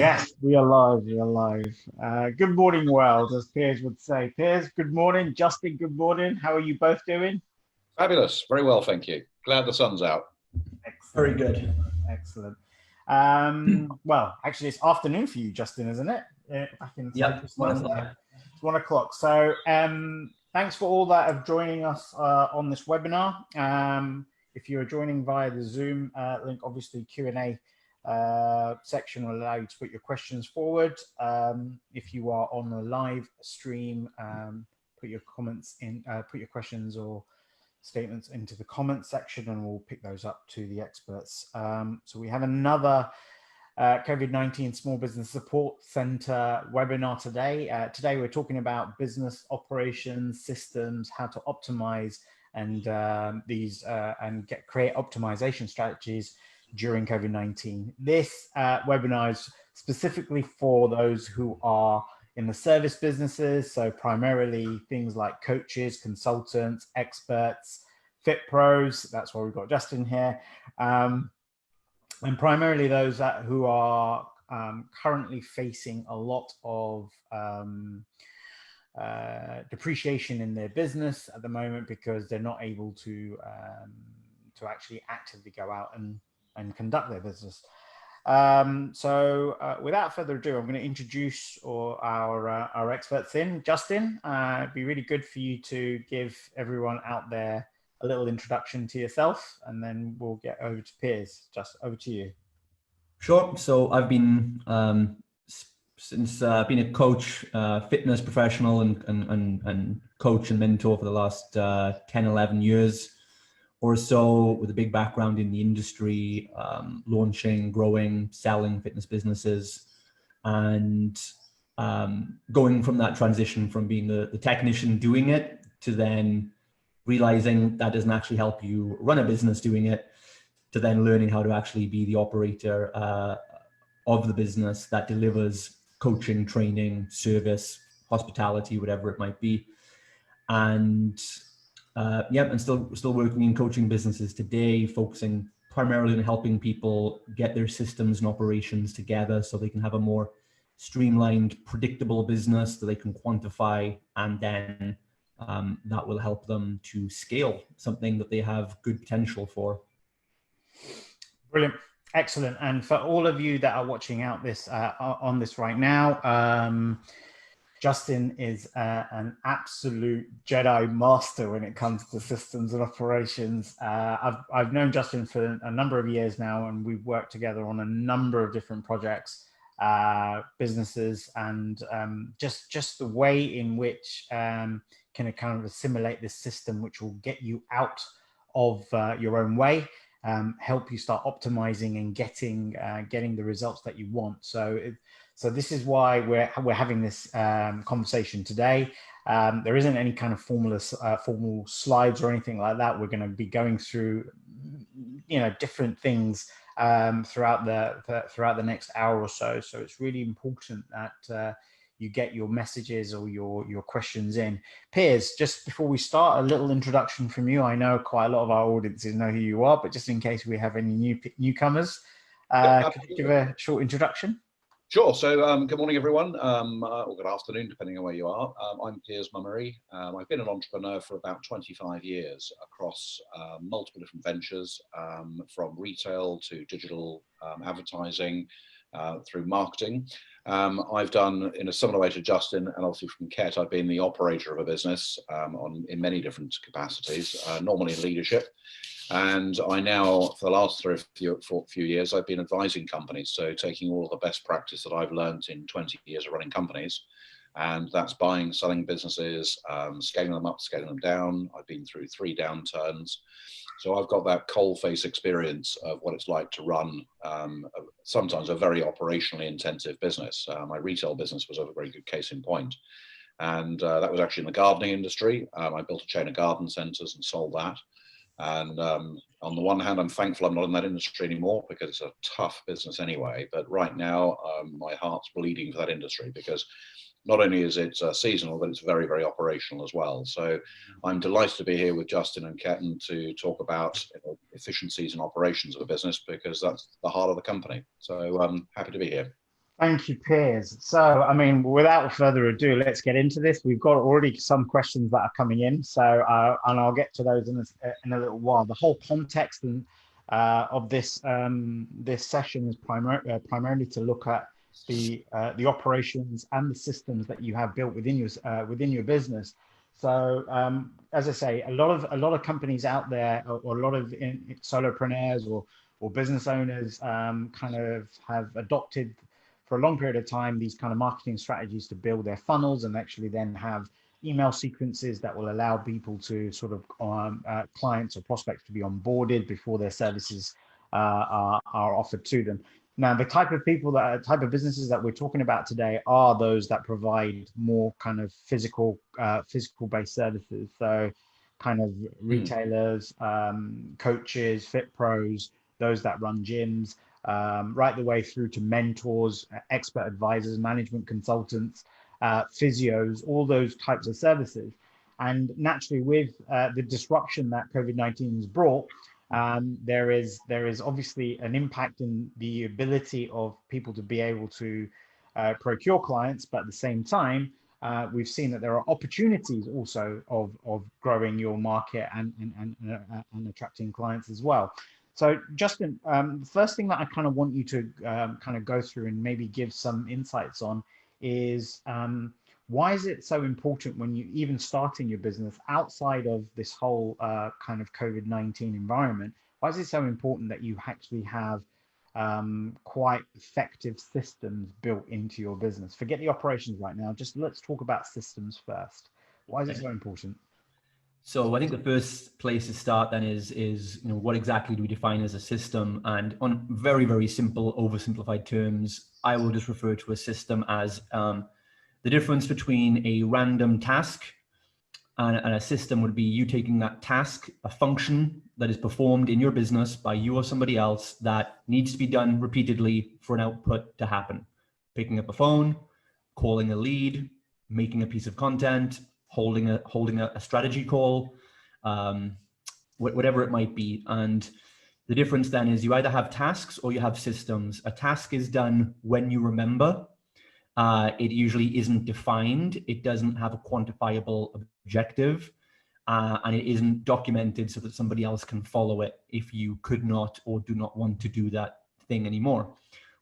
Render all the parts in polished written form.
Yes, we are live. We are live. Good morning, world, as Piers would say. Piers, good morning. Justin, good morning. How are you both doing? Fabulous. Very well, thank you. Glad the sun's out. Excellent. Very good. Excellent. Well, actually, it's afternoon for you, Justin, isn't it? Back in Yep, 1 o'clock. It's 1 o'clock. So, thanks for all that of joining us on this webinar. If you're joining via the Zoom link, obviously Q&A section will allow you to put your questions forward. If you are on the live stream, put your comments in, put your questions or statements into the comments section, and we'll pick those up to the experts. So we have another COVID-19 Small Business Support Center webinar today. Today we're talking about business operations systems, how to optimize and create optimization strategies during COVID-19. This webinar is specifically for those who are in the service businesses, so primarily things like coaches, consultants, experts, fit pros. That's why we've got Justin here, and primarily those who are currently facing a lot of depreciation in their business at the moment because they're not able to actually actively go out and conduct their business. So without further ado, I'm going to introduce our experts in. Justin, it'd be really good for you to give everyone out there a little introduction to yourself, and then we'll get over to Piers. Just over to you. Sure. So I've been since being a coach, fitness professional, and coach and mentor for the last 10, 11 years or so, with a big background in the industry, launching, growing, selling fitness businesses, and going from that transition from being the technician doing it to then realizing that doesn't actually help you run a business doing it, to then learning how to actually be the operator of the business that delivers coaching, training, service, hospitality, whatever it might be. And and still working in coaching businesses today, focusing primarily on helping people get their systems and operations together so they can have a more streamlined, predictable business that they can quantify, and then that will help them to scale something that they have good potential for. Brilliant. Excellent. And for all of you that are watching out this on this right now, Justin is an absolute Jedi master when it comes to systems and operations. I've known Justin for a number of years now, and we've worked together on a number of different projects, businesses, and just the way in which can kind of assimilate this system, which will get you out of your own way. Help you start optimizing and getting the results that you want. So this is why we're having this conversation today. There isn't any kind of formal slides or anything like that. We're going to be going through, different things throughout the next hour or so. So it's really important that you get your messages or your questions in. Piers, just before we start, a little introduction from you. I know quite a lot of our audiences know who you are, but just in case we have any newcomers, could you give a short introduction? Sure. So good morning, everyone, or good afternoon, depending on where you are. I'm Piers Mummery. I've been an entrepreneur for about 25 years across multiple different ventures, from retail to digital advertising, through marketing. I've done, in a similar way to Justin and obviously from Ketan, I've been the operator of a business in many different capacities, normally in leadership. And I now, for the last few years, I've been advising companies. So taking all of the best practice that I've learned in 20 years of running companies, and that's buying, selling businesses, scaling them up, scaling them down. I've been through 3 downturns. So I've got that coalface experience of what it's like to run sometimes a very operationally intensive business. My retail business was a very good case in point. And that was actually in the gardening industry. I built a chain of garden centers and sold that. And on the one hand, I'm thankful I'm not in that industry anymore because it's a tough business anyway. But right now, my heart's bleeding for that industry because not only is it seasonal, but it's very, very operational as well. So I'm delighted to be here with Justin and Ketan to talk about efficiencies and operations of a business, because that's the heart of the company. So I'm happy to be here. Thank you, Piers. So, I mean, without further ado, let's get into this. We've got already some questions that are coming in, so and I'll get to those in a little while. The whole context of this session is primarily to look at the operations and the systems that you have built within your business. So, as I say, a lot of companies out there, or a lot of solopreneurs or business owners, kind of have adopted for a long period of time these kind of marketing strategies to build their funnels and actually then have email sequences that will allow people to sort of clients or prospects to be onboarded before their services are offered to them. Now, the type of businesses that we're talking about today are those that provide more kind of physical based services. So kind of retailers, coaches, fit pros, those that run gyms, right the way through to mentors, expert advisors, management consultants, physios, all those types of services. And naturally, with the disruption that COVID-19 has brought, there is obviously an impact in the ability of people to be able to procure clients, but at the same time, we've seen that there are opportunities also of growing your market and attracting clients as well. So, Justin, the first thing that I kind of want you to kind of go through and maybe give some insights on is why is it so important when you even starting your business outside of this whole kind of COVID-19 environment? Why is it so important that you actually have quite effective systems built into your business? Forget the operations right now. Just let's talk about systems first. Why is it so important? So I think the first place to start then is what exactly do we define as a system? And on very, very simple, oversimplified terms, I will just refer to a system as the difference between a random task and a system would be you taking that task, a function that is performed in your business by you or somebody else that needs to be done repeatedly for an output to happen. Picking up a phone, calling a lead, making a piece of content, holding a strategy call, whatever it might be. And the difference then is you either have tasks or you have systems. A task is done when you remember. It usually isn't defined. It doesn't have a quantifiable objective, and it isn't documented so that somebody else can follow it if you could not or do not want to do that thing anymore.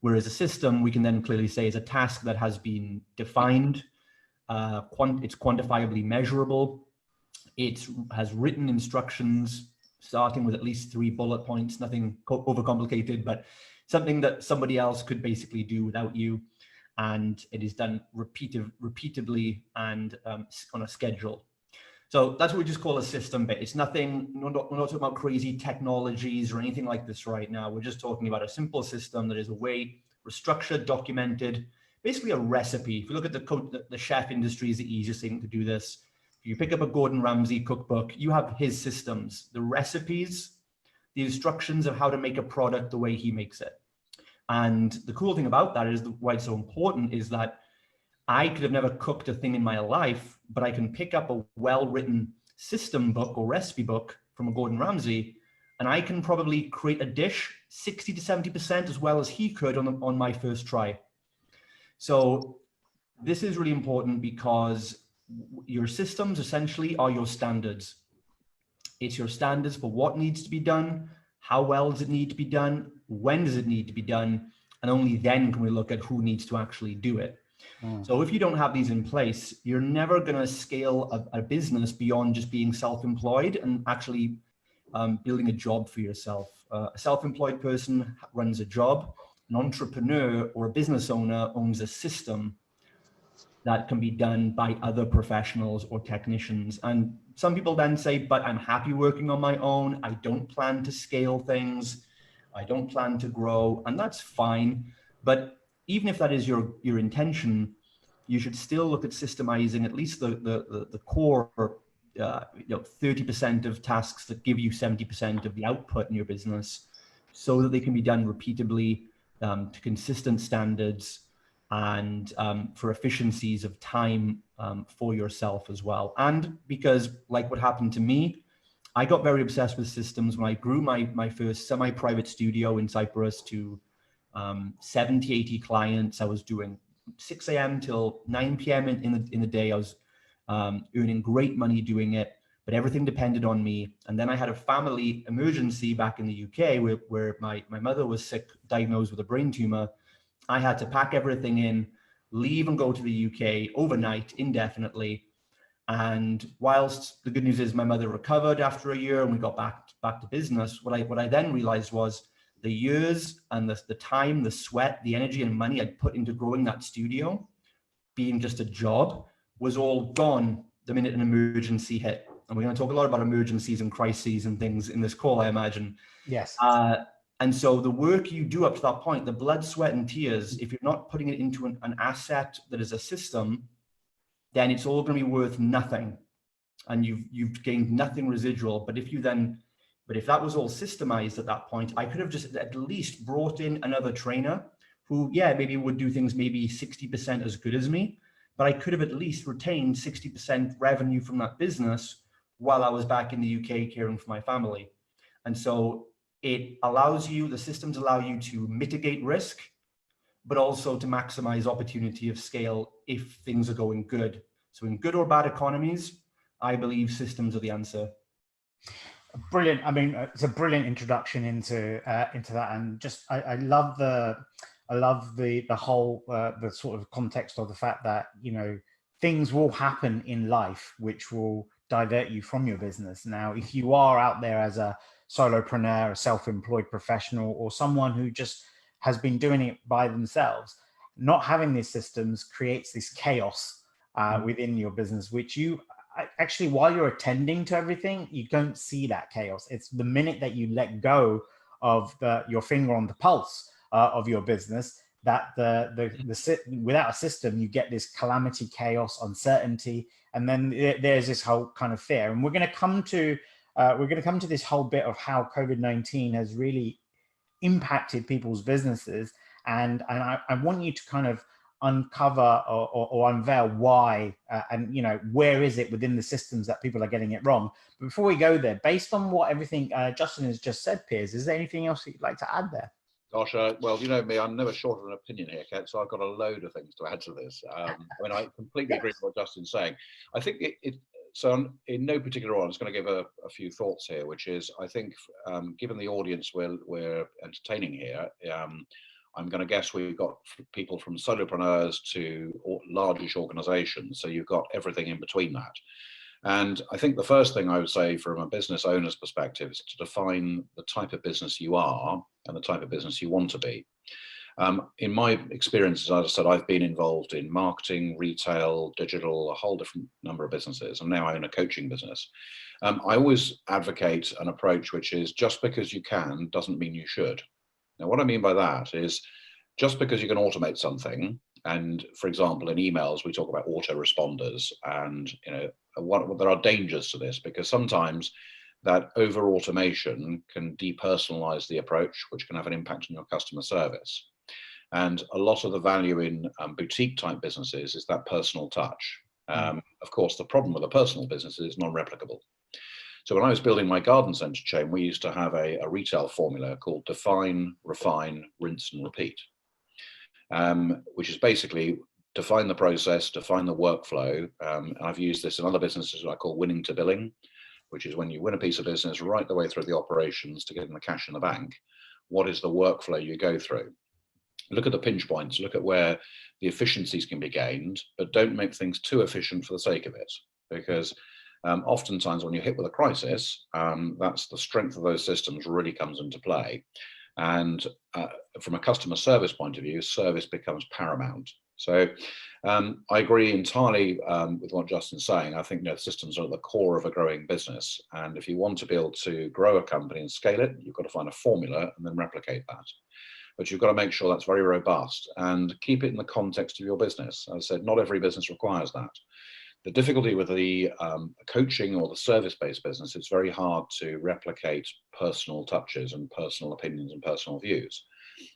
Whereas a system, we can then clearly say, is a task that has been defined. It's quantifiably measurable. It has written instructions starting with at least 3 bullet points, nothing overcomplicated, but something that somebody else could basically do without you. And it is done repeatedly and on a schedule. So that's what we just call a system bit. It's nothing, we're not talking about crazy technologies or anything like this right now. We're just talking about a simple system that is a way, structured, documented, basically a recipe. If you look at the chef industry is the easiest thing to do this. If you pick up a Gordon Ramsay cookbook, you have his systems, the recipes, the instructions of how to make a product the way he makes it. And the cool thing about that is why it's so important is that I could have never cooked a thing in my life, but I can pick up a well-written system book or recipe book from a Gordon Ramsay, and I can probably create a dish 60 to 70% as well as he could on my first try. So this is really important because your systems essentially are your standards. It's your standards for what needs to be done, how well does it need to be done, when does it need to be done, and only then can we look at who needs to actually do it. So if you don't have these in place, you're never going to scale a business beyond just being self-employed and actually building a job for yourself. A self-employed person runs a job. An entrepreneur or a business owner owns a system that can be done by other professionals or technicians. And some people then say, but I'm happy working on my own. I don't plan to scale things. I don't plan to grow, and that's fine. But even if that is your intention, you should still look at systemizing at least the core 30% of tasks that give you 70% of the output in your business, so that they can be done repeatedly to consistent standards and for efficiencies of time for yourself as well. And because, like what happened to me, I got very obsessed with systems when I grew my first semi-private studio in Cyprus to 70, 80 clients. I was doing 6 a.m. till 9 p.m. in the day. I was earning great money doing it, but everything depended on me. And then I had a family emergency back in the UK where my mother was sick, diagnosed with a brain tumor. I had to pack everything in, leave and go to the UK overnight, indefinitely. And whilst the good news is my mother recovered after a year and we got back to business, what I then realized was the years and the time, the sweat, the energy and money I'd put into growing that studio, being just a job, was all gone the minute an emergency hit. And we're going to talk a lot about emergencies and crises and things in this call, I imagine. Yes. And so the work you do up to that point, the blood, sweat, and tears, if you're not putting it into an asset that is a system, then it's all going to be worth nothing. And you've gained nothing residual. But if that was all systemized at that point, I could have just at least brought in another trainer who, maybe would do things maybe 60% as good as me, but I could have at least retained 60% revenue from that business while I was back in the UK caring for my family. And so it allows you, the systems allow you to mitigate risk, but also to maximize opportunity of scale if things are going good. So in good or bad economies, I believe systems are the answer. Brilliant. I mean, it's a brilliant introduction into that, and just I love the whole the sort of context of the fact that, you know, things will happen in life which will divert you from your business. Now, if you are out there as a solopreneur, a self-employed professional, or someone who just has been doing it by themselves, not having these systems creates this chaos within your business, which you actually, while you're attending to everything, you don't see that chaos. It's the minute that you let go of your finger on the pulse of your business that without a system, you get this calamity, chaos, uncertainty, and then there's this whole kind of fear. And we're going to come to this whole bit of how COVID-19 has really impacted people's businesses, and I want you to kind of uncover or unveil why and, you know, where is it within the systems that people are getting it wrong. But before we go there, based on what everything Justin has just said, Piers, is there anything else that you'd like to add there? Gosh, well, you know me, I'm never short of an opinion here, Kat, so I've got a load of things to add to this. I mean, I completely agree with what Justin's saying. I think so in no particular order, I'm just going to give a few thoughts here, which is, I think, given the audience we're entertaining here, I'm going to guess we've got people from solopreneurs to largish organizations. So you've got everything in between that. And I think the first thing I would say from a business owner's perspective is to define the type of business you are and the type of business you want to be. In my experiences, as I said, I've been involved in marketing, retail, digital, a whole different number of businesses, and now I own a coaching business. I always advocate an approach which is just because you can doesn't mean you should. Now, what I mean by that is just because you can automate something, and for example, in emails, we talk about autoresponders, and, you know, there are dangers to this, because sometimes that over automation can depersonalize the approach, which can have an impact on your customer service. And a lot of the value in boutique type businesses is that personal touch. Of course, the problem with a personal business is non-replicable. So when I was building my garden centre chain, we used to have a retail formula called define, refine, rinse and repeat, which is basically define the process, define the workflow. I've used this in other businesses I call winning to billing, which is when you win a piece of business right the way through the operations to getting the cash in the bank. What is the workflow you go through? Look at the pinch points, look at where the efficiencies can be gained, but don't make things too efficient for the sake of it, because oftentimes when you're hit with a crisis, that's the strength of those systems really comes into play. And from a customer service point of view, service becomes paramount. So I agree entirely with what Justin's saying. I think, you know, systems are at the core of a growing business. And if you want to be able to grow a company and scale it, you've got to find a formula and then replicate that. But you've got to make sure that's very robust and keep it in the context of your business. As I said, not every business requires that. The difficulty with the coaching or the service-based business, it's very hard to replicate personal touches and personal opinions and personal views.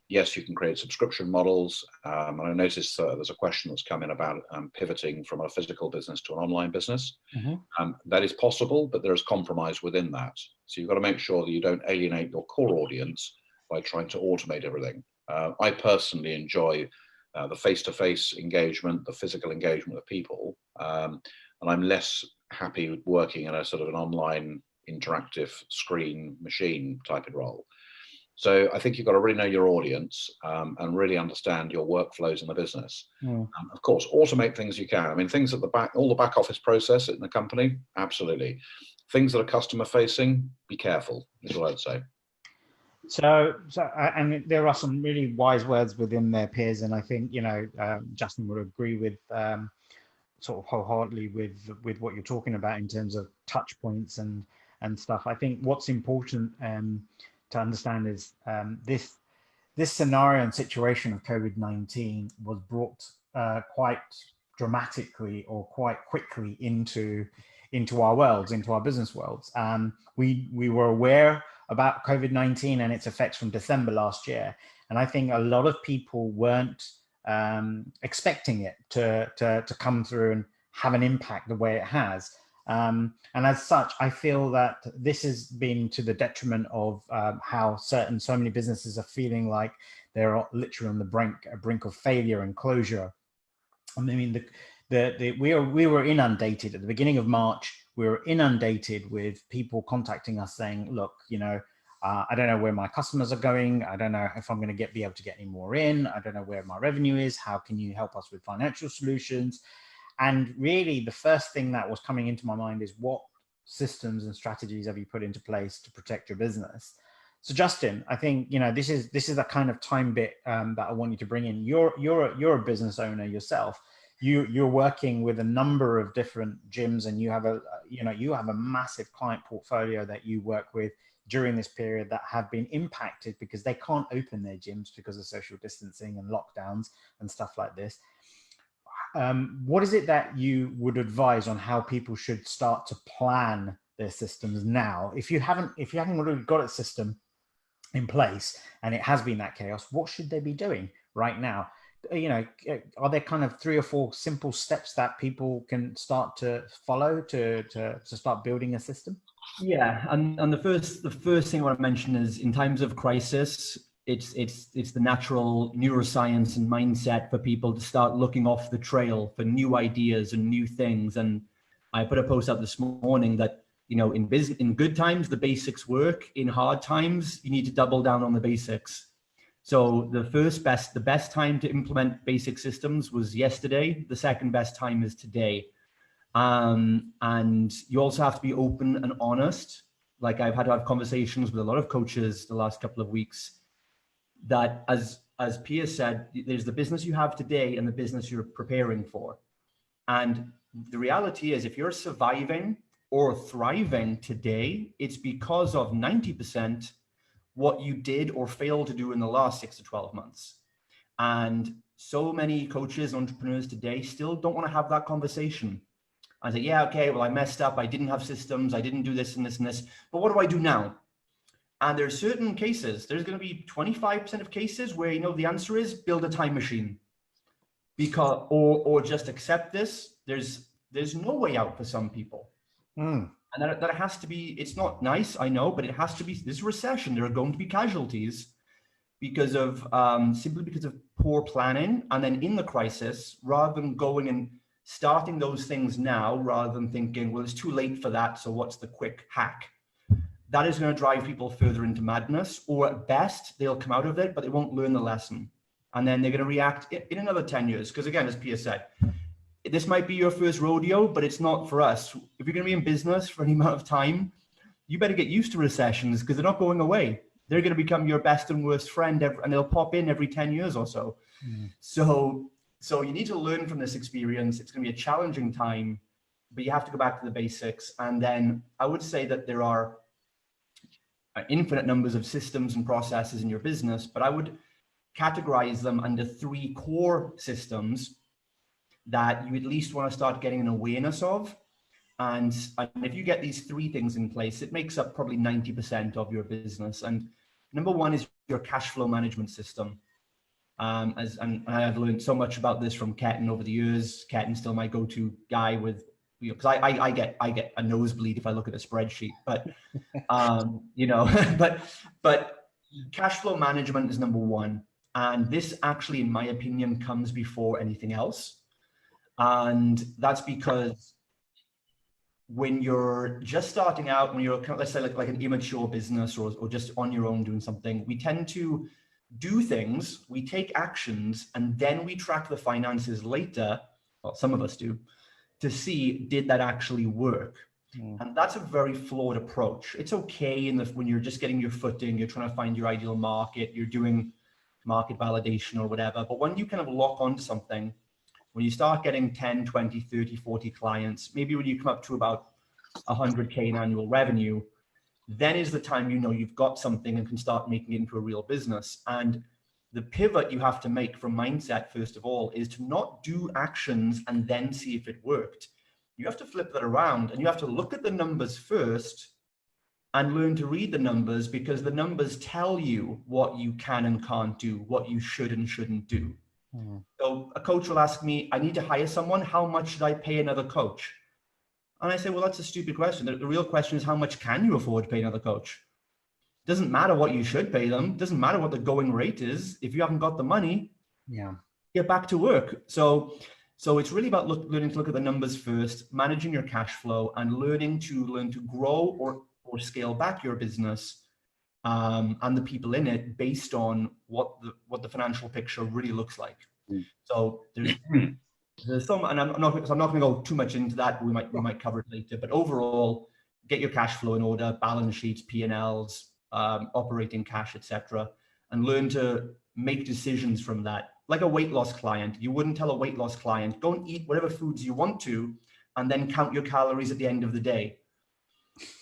Yes, you can create subscription models. And I noticed there's a question that's come in about pivoting from a physical business to an online business. Mm-hmm. That is possible, but there is compromise within that. So you've got to make sure that you don't alienate your core audience by trying to automate everything. I personally enjoy the face-to-face engagement, the physical engagement with people, and I'm less happy with working in a sort of an online interactive screen machine type of role. So I think you've got to really know your audience and really understand your workflows in the business. Of course, automate things you can. I mean, things at the back, all the back office process in the company, absolutely. Things that are customer facing, be careful, is what I'd say. So I mean, there are some really wise words within their Piers, and I think, you know, Justin would agree with sort of wholeheartedly with what you're talking about in terms of touch points and stuff. I think what's important to understand is this scenario and situation of COVID-19 was brought quite dramatically or quite quickly into our worlds, into our business worlds. We were aware about COVID-19 and its effects from December last year, and I think a lot of people weren't expecting it to come through and have an impact the way it has. And as such, I feel that this has been to the detriment of how so many businesses are feeling like they're literally on the brink of failure and closure. I mean, we were inundated at the beginning of March. We were inundated with people contacting us saying, look, you know, I don't know where my customers are going. I don't know if I'm going to be able to get any more in. I don't know where my revenue is. How can you help us with financial solutions? And really, the first thing that was coming into my mind is, what systems and strategies have you put into place to protect your business? So, Justin, I think, you know, this is the kind of time bit that I want you to bring in. You're a business owner yourself. You're working with a number of different gyms, and you have a massive client portfolio that you work with during this period that have been impacted because they can't open their gyms because of social distancing and lockdowns and stuff like this. What is it that you would advise on how people should start to plan their systems now? If you haven't really got a system in place and it has been that chaos, what should they be doing right now? You know, are there kind of 3 or 4 simple steps that people can start to follow to start building a system? Yeah, and the first thing I want to mention is, in times of crisis, it's the natural neuroscience and mindset for people to start looking off the trail for new ideas and new things. And I put a post out this morning that, you know, in good times the basics work. In hard times, you need to double down on the basics. So the best time to implement basic systems was yesterday. The second best time is today. And you also have to be open and honest. Like, I've had to have conversations with a lot of coaches the last couple of weeks, that as Piers said, there's the business you have today and the business you're preparing for. And the reality is, if you're surviving or thriving today, it's because of 90% what you did or failed to do in the last 6 to 12 months. And so many coaches, entrepreneurs today still don't want to have that conversation. I say, yeah, okay, well, I messed up. I didn't have systems. I didn't do this and this and this. But what do I do now? And there's certain cases, there's going to be 25% of cases where, you know, the answer is build a time machine, because, or just accept this. There's no way out for some people. And that has to be, it's not nice, I know, but it has to be. This recession, there are going to be casualties because of, simply because of poor planning. And then in the crisis, rather than going and starting those things now, rather than thinking, well, it's too late for that, so what's the quick hack? That is going to drive people further into madness, or at best, they'll come out of it, but they won't learn the lesson. And then they're going to react in another 10 years. Because again, as Piers said, this might be your first rodeo, but it's not for us. If you're going to be in business for any amount of time, you better get used to recessions, because they're not going away. They're going to become your best and worst friend, and they'll pop in every 10 years or so. So you need to learn from this experience. It's going to be a challenging time, but you have to go back to the basics. And then I would say that there are infinite numbers of systems and processes in your business, but I would categorize them under 3 core systems that you at least want to start getting an awareness of. And if you get these 3 things in place, it makes up probably 90% of your business. And number 1 is your cash flow management system. And I have learned so much about this from Ketan over the years. Ketan's still my go-to guy with, you know, because I get a nosebleed if I look at a spreadsheet, but you know, but cash flow management is number 1. And this actually, in my opinion, comes before anything else. And that's because when you're just starting out, when you're, let's say like an immature business or just on your own doing something, we tend to do things, we take actions, and then we track the finances later, well, some of us do, to see, did that actually work? And that's a very flawed approach. It's okay when you're just getting your footing, you're trying to find your ideal market, you're doing market validation or whatever. But when you kind of lock onto something, when you start getting 10, 20, 30, 40 clients, maybe when you come up to about 100K in annual revenue, then is the time you know you've got something and can start making it into a real business. And the pivot you have to make from mindset, first of all, is to not do actions and then see if it worked. You have to flip that around and you have to look at the numbers first and learn to read the numbers, because the numbers tell you what you can and can't do, what you should and shouldn't do. So a coach will ask me, I need to hire someone. How much should I pay another coach? And I say, well, that's a stupid question. The real question is, how much can you afford to pay another coach? Doesn't matter what you should pay them. Doesn't matter what the going rate is. If you haven't got the money, get back to work. So it's really about learning to look at the numbers first, managing your cash flow, and learn to grow or scale back your business and the people in it based on what the financial picture really looks like. So there's some, and I'm not going to go too much into that. We might cover it later. But overall, get your cash flow in order, balance sheets, P&Ls, operating cash, etc., and learn to make decisions from that. Like a weight loss client, you wouldn't tell a weight loss client, go and eat whatever foods you want to, and then count your calories at the end of the day.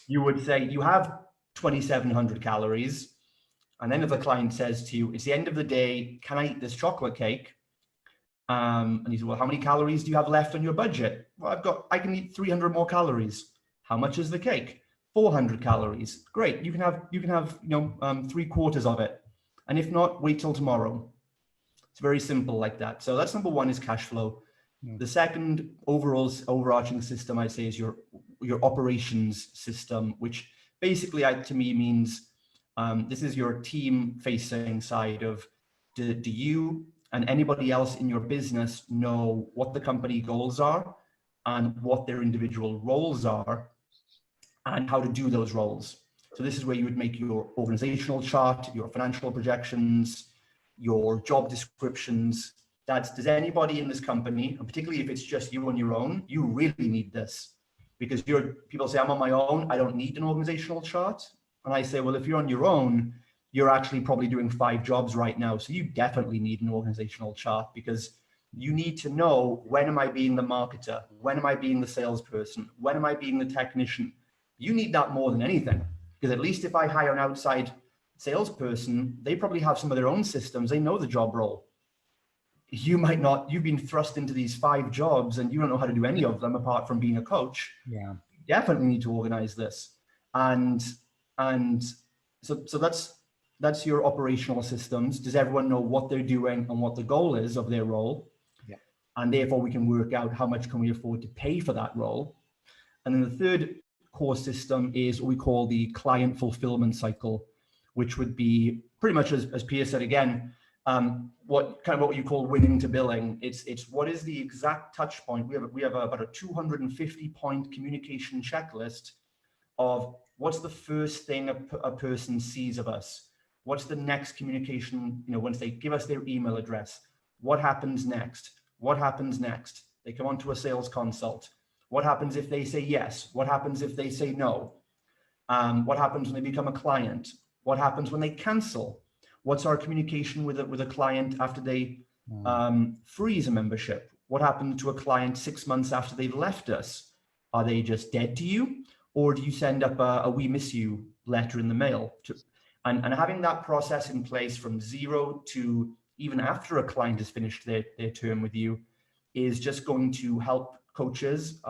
You would say you have 2,700 calories, and then if the client says to you, it's the end of the day, can I eat this chocolate cake? And you say, well, how many calories do you have left on your budget? Well, I can eat 300 more calories. How much is the cake? 400 calories. Great. You can have 3/4 of it. And if not, wait till tomorrow. It's very simple like that. So that's number one, is cash flow. The second overarching system, I'd say, is your operations system, which basically to me means this is your team facing side of, do you and anybody else in your business know what the company goals are and what their individual roles are and how to do those roles. So this is where you would make your organizational chart, your financial projections, your job descriptions. Does anybody in this company, and particularly if it's just you on your own, you really need this, because people say, I'm on my own, I don't need an organizational chart. And I say, well, if you're on your own, you're actually probably doing 5 jobs right now. So you definitely need an organizational chart, because you need to know, when am I being the marketer? When am I being the salesperson? When am I being the technician? You need that more than anything, because at least if I hire an outside salesperson, they probably have some of their own systems. They know the job role. You might not. You've been thrust into these 5 jobs and you don't know how to do any of them apart from being a coach. You definitely need to organize this. And so that's your operational systems. Does everyone know what they're doing and what the goal is of their role? And therefore we can work out how much can we afford to pay for that role. And then the third core system is what we call the client fulfillment cycle, which would be pretty much, as Piers said again, what you call winning to billing. It's what is the exact touch point. We have about a 250 point communication checklist of what's the first thing a person sees of us. What's the next communication, once they give us their email address, what happens next? What happens next? They come onto a sales consult. What happens if they say yes? What happens if they say no? What happens when they become a client? What happens when they cancel? What's our communication with a client after they freeze a membership? What happens to a client 6 months after they've left us? Are they just dead to you? Or do you send up a we miss you letter in the mail? And having that process in place from 0 to even after a client has finished their term with you is just going to help coaches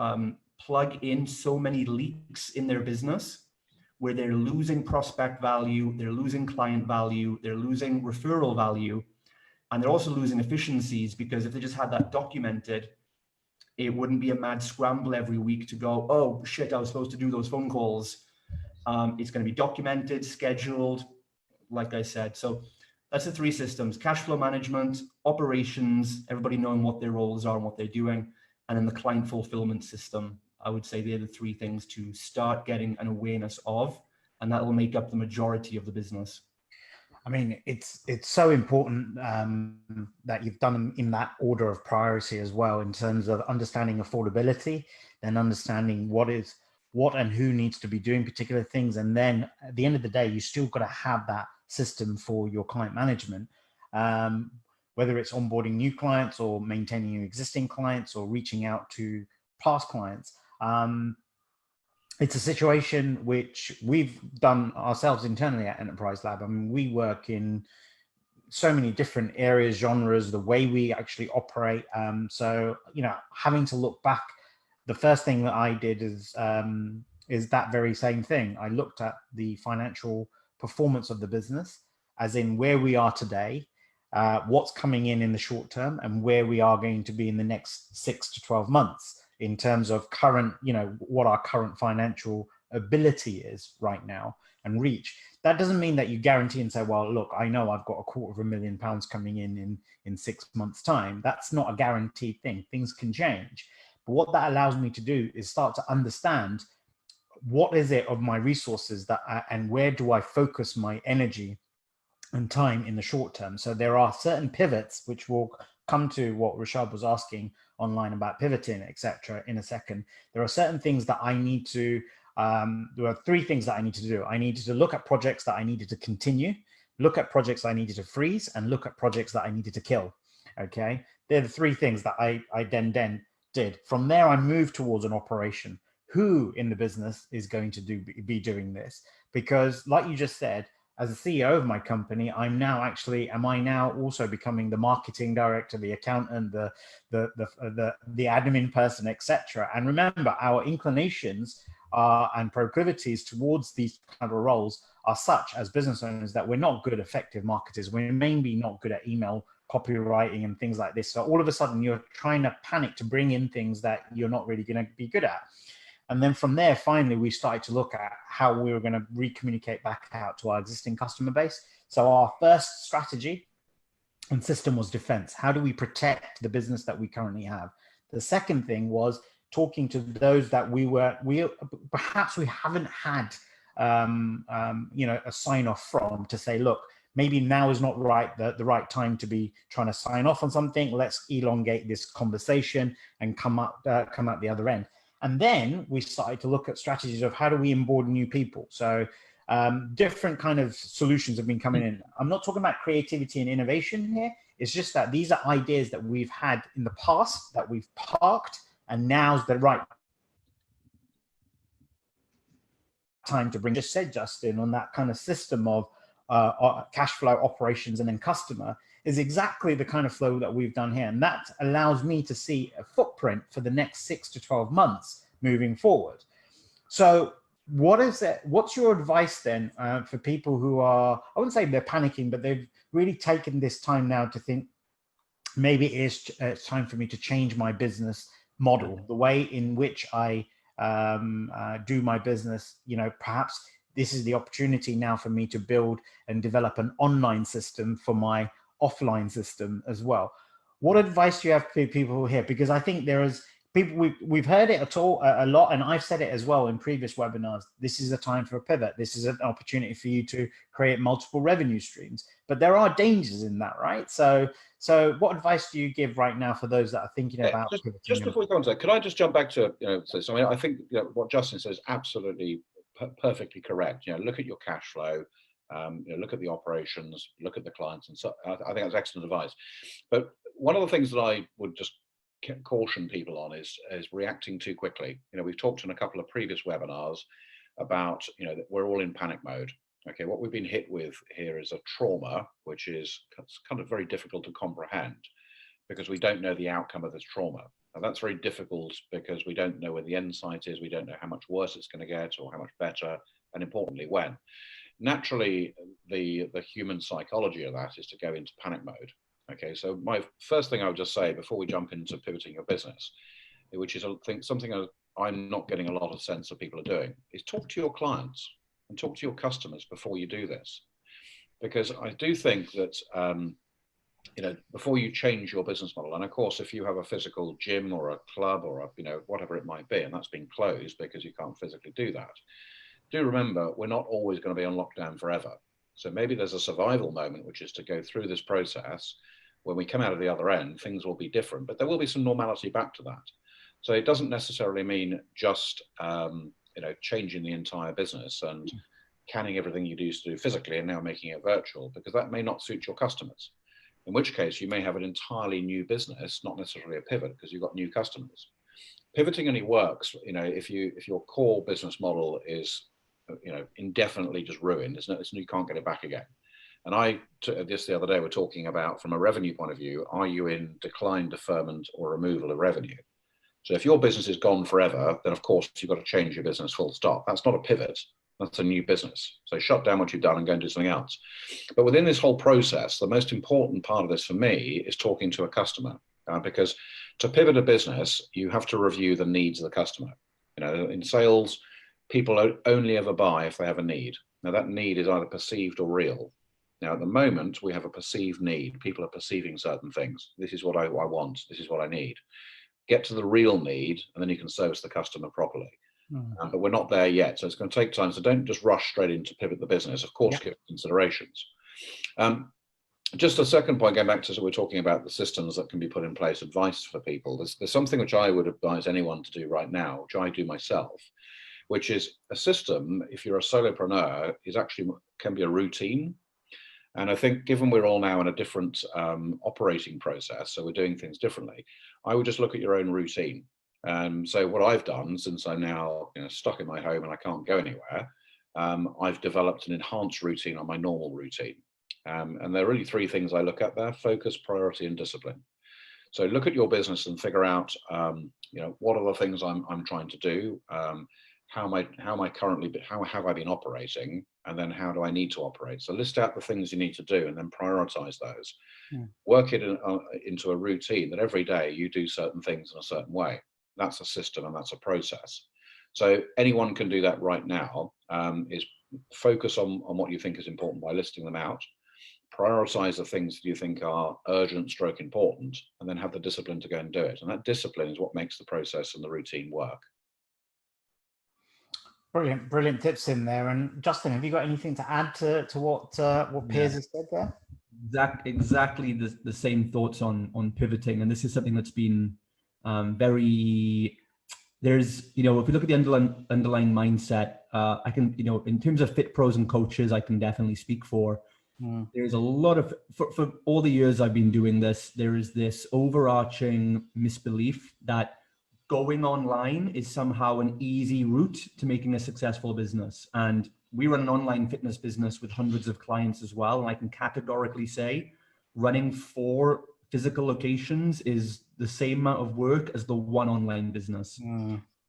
plug in so many leaks in their business, where they're losing prospect value, they're losing client value, they're losing referral value, and they're also losing efficiencies, because if they just had that documented, it wouldn't be a mad scramble every week to go, oh shit, I was supposed to do those phone calls. It's going to be documented, scheduled, like I said. So That's the three systems: cash flow management, operations, everybody knowing what their roles are and what they're doing, and then the client fulfillment system. I would say they're the three things to start getting an awareness of, and that will make up the majority of the business. I mean, it's so important that you've done them in that order of priority as well, in terms of understanding affordability, then understanding what and who needs to be doing particular things, and then at the end of the day, you still got to have that system for your client management, whether it's onboarding new clients or maintaining your existing clients or reaching out to past clients. It's a situation which we've done ourselves internally at Enterprise Lab. I mean, we work in so many different areas, genres, the way we actually operate. So, you know, having to look back, the first thing that I did is that very same thing. I looked at the financial performance of the business, as in where we are today, what's coming in the short term, and where we are going to be in the next 6 to 12 months. In terms of current, you know, what our current financial ability is right now and reach. That doesn't mean that you guarantee and say, well, look, I know I've got £250,000 coming in 6 months' time. That's not a guaranteed thing. Things can change. But what that allows me to do is start to understand what is it of my resources and where do I focus my energy and time in the short term. So there are certain pivots, which will come to what Rashad was asking online about pivoting, etc. in a second. There are certain things that I need to, there are three things that I need to do. I needed to look at projects that I needed to continue, look at projects I needed to freeze, and look at projects that I needed to kill. Okay, they're the three things that I then did. From there, I moved towards an operation. Who in the business is going to be doing this? Because like you just said, as a CEO of my company, am I now also becoming the marketing director, the accountant, the admin person, etc. And remember, our inclinations and proclivities towards these kind of roles are such as business owners that we're not good, effective marketers. We're maybe not good at email copywriting and things like this. So all of a sudden, you're trying to panic to bring in things that you're not really going to be good at. And then from there, finally, we started to look at how we were going to recommunicate back out to our existing customer base. So our first strategy and system was defense. How do we protect the business that we currently have? The second thing was talking to those that we perhaps we haven't had, you know, a sign off from, to say, look, maybe now is not the right time to be trying to sign off on something. Let's elongate this conversation and come out the other end. And then we started to look at strategies of how do we onboard new people. So different kind of solutions have been coming in. I'm not talking about creativity and innovation here. It's just that these are ideas that we've had in the past that we've parked, and now's the right time to bring. Just said, Justin, on that kind of system of cash flow, operations, and then customer is exactly the kind of flow that we've done here. And that allows me to see a footprint for the next 6 to 12 months moving forward. So what's your advice then for people who are, I wouldn't say they're panicking, but they've really taken this time now to think, maybe it's time for me to change my business model, the way in which I do my business. You know, perhaps this is the opportunity now for me to build and develop an online system for my offline system as well. What advice do you have for people here? Because I think there is people, we've heard it a lot, and I've said it as well in previous webinars. This is a time for a pivot. This is an opportunity for you to create multiple revenue streams, but there are dangers in that, right? So what advice do you give right now for those that are thinking about just before we go on to that, could I just jump back to, you know, so I mean, I think, you know, what Justin says is absolutely perfectly correct. You know, look at your cash flow, you know, look at the operations, look at the clients, and so I think that's excellent advice. But one of the things that I would just caution people on is reacting too quickly. You know, we've talked in a couple of previous webinars about, you know, that we're all in panic mode. Okay, what we've been hit with here is a trauma, which is kind of very difficult to comprehend because we don't know the outcome of this trauma. And that's very difficult because we don't know where the end site is. We don't know how much worse it's going to get or how much better, and importantly, when. Naturally, the human psychology of that is to go into panic mode. Okay, so my first thing I would just say before we jump into pivoting your business, which is something I'm not getting a lot of sense of people are doing, is talk to your clients and talk to your customers before you do this. because I do think that, before you change your business model, and of course, if you have a physical gym or a club or whatever it might be, and that's been closed because you can't physically do that, do remember we're not always going to be on lockdown forever. So maybe there's a survival moment, which is to go through this process. When we come out of the other end, things will be different, but there will be some normality back to that. So it doesn't necessarily mean just changing the entire business and canning everything you used to do physically and now making it virtual, because that may not suit your customers. In which case you may have an entirely new business, not necessarily a pivot, because you've got new customers. Pivoting only works, if your core business model is, indefinitely just ruined. You can't get it back again. And just the other day, we're talking about, from a revenue point of view, are you in decline, deferment, or removal of revenue? So if your business is gone forever, then of course you've got to change your business full stop. That's not a pivot. That's a new business. So shut down what you've done and go and do something else. But within this whole process, the most important part of this for me is talking to a customer, because to pivot a business, you have to review the needs of the customer. In sales, people only ever buy if they have a need. Now that need is either perceived or real. Now at the moment, we have a perceived need. People are perceiving certain things. This is what I want. This is what I need. Get to the real need, and then you can service the customer properly. But we're not there yet, so it's going to take time. So don't just rush straight in to pivot the business. Of course, give considerations. Just a second point, going back to, so we're talking about the systems that can be put in place, advice for people. There's something which I would advise anyone to do right now, which I do myself, which is a system, if you're a solopreneur, can be a routine. And I think given we're all now in a different operating process, so we're doing things differently, I would just look at your own routine. So what I've done, since I'm now stuck in my home and I can't go anywhere, I've developed an enhanced routine on my normal routine. And there are really three things I look at there: focus, priority, and discipline. So look at your business and figure out, what are the things I'm trying to do? How have I been operating? And then how do I need to operate? So list out the things you need to do and then prioritize those. Work it into a routine that every day you do certain things in a certain way. That's a system and that's a process. So anyone can do that right now, is focus on what you think is important by listing them out. Prioritize the things that you think are urgent / important, and then have the discipline to go and do it. And that discipline is what makes the process and the routine work. Brilliant tips in there. And Justin, have you got anything to add to what Piers has said there? Exactly the same thoughts on pivoting. And this is something that's been there's, if we look at the underlying mindset, I can, in terms of fit pros and coaches, I can definitely speak for. There's a lot of, for all the years I've been doing this, there is this overarching misbelief that going online is somehow an easy route to making a successful business. And we run an online fitness business with hundreds of clients as well. And I can categorically say running 4 physical locations is the same amount of work as the one online business.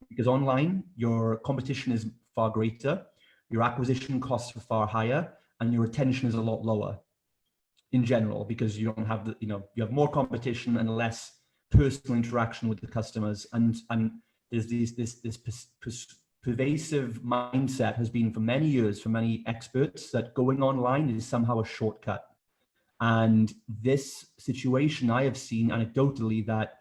Because online, your competition is far greater, your acquisition costs are far higher, and your retention is a lot lower in general, because you don't have the, you have more competition and less personal interaction with the customers. And there's this pervasive mindset has been for many years, for many experts, that going online is somehow a shortcut. And this situation, I have seen anecdotally that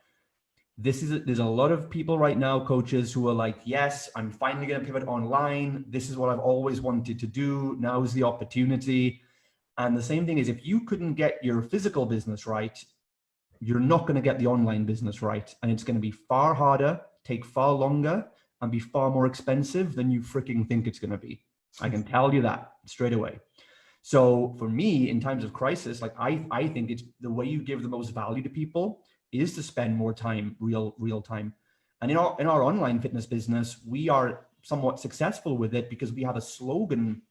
there's a lot of people right now, coaches, who are like, yes, I'm finally going to pivot online. This is what I've always wanted to do. Now is the opportunity. And the same thing is, if you couldn't get your physical business right, you're not going to get the online business right. And it's going to be far harder, take far longer, and be far more expensive than you freaking think it's going to be. I can tell you that straight away. So for me, in times of crisis, like I think it's the way you give the most value to people is to spend more time, real time. And in our online fitness business, we are somewhat successful with it because we have a slogan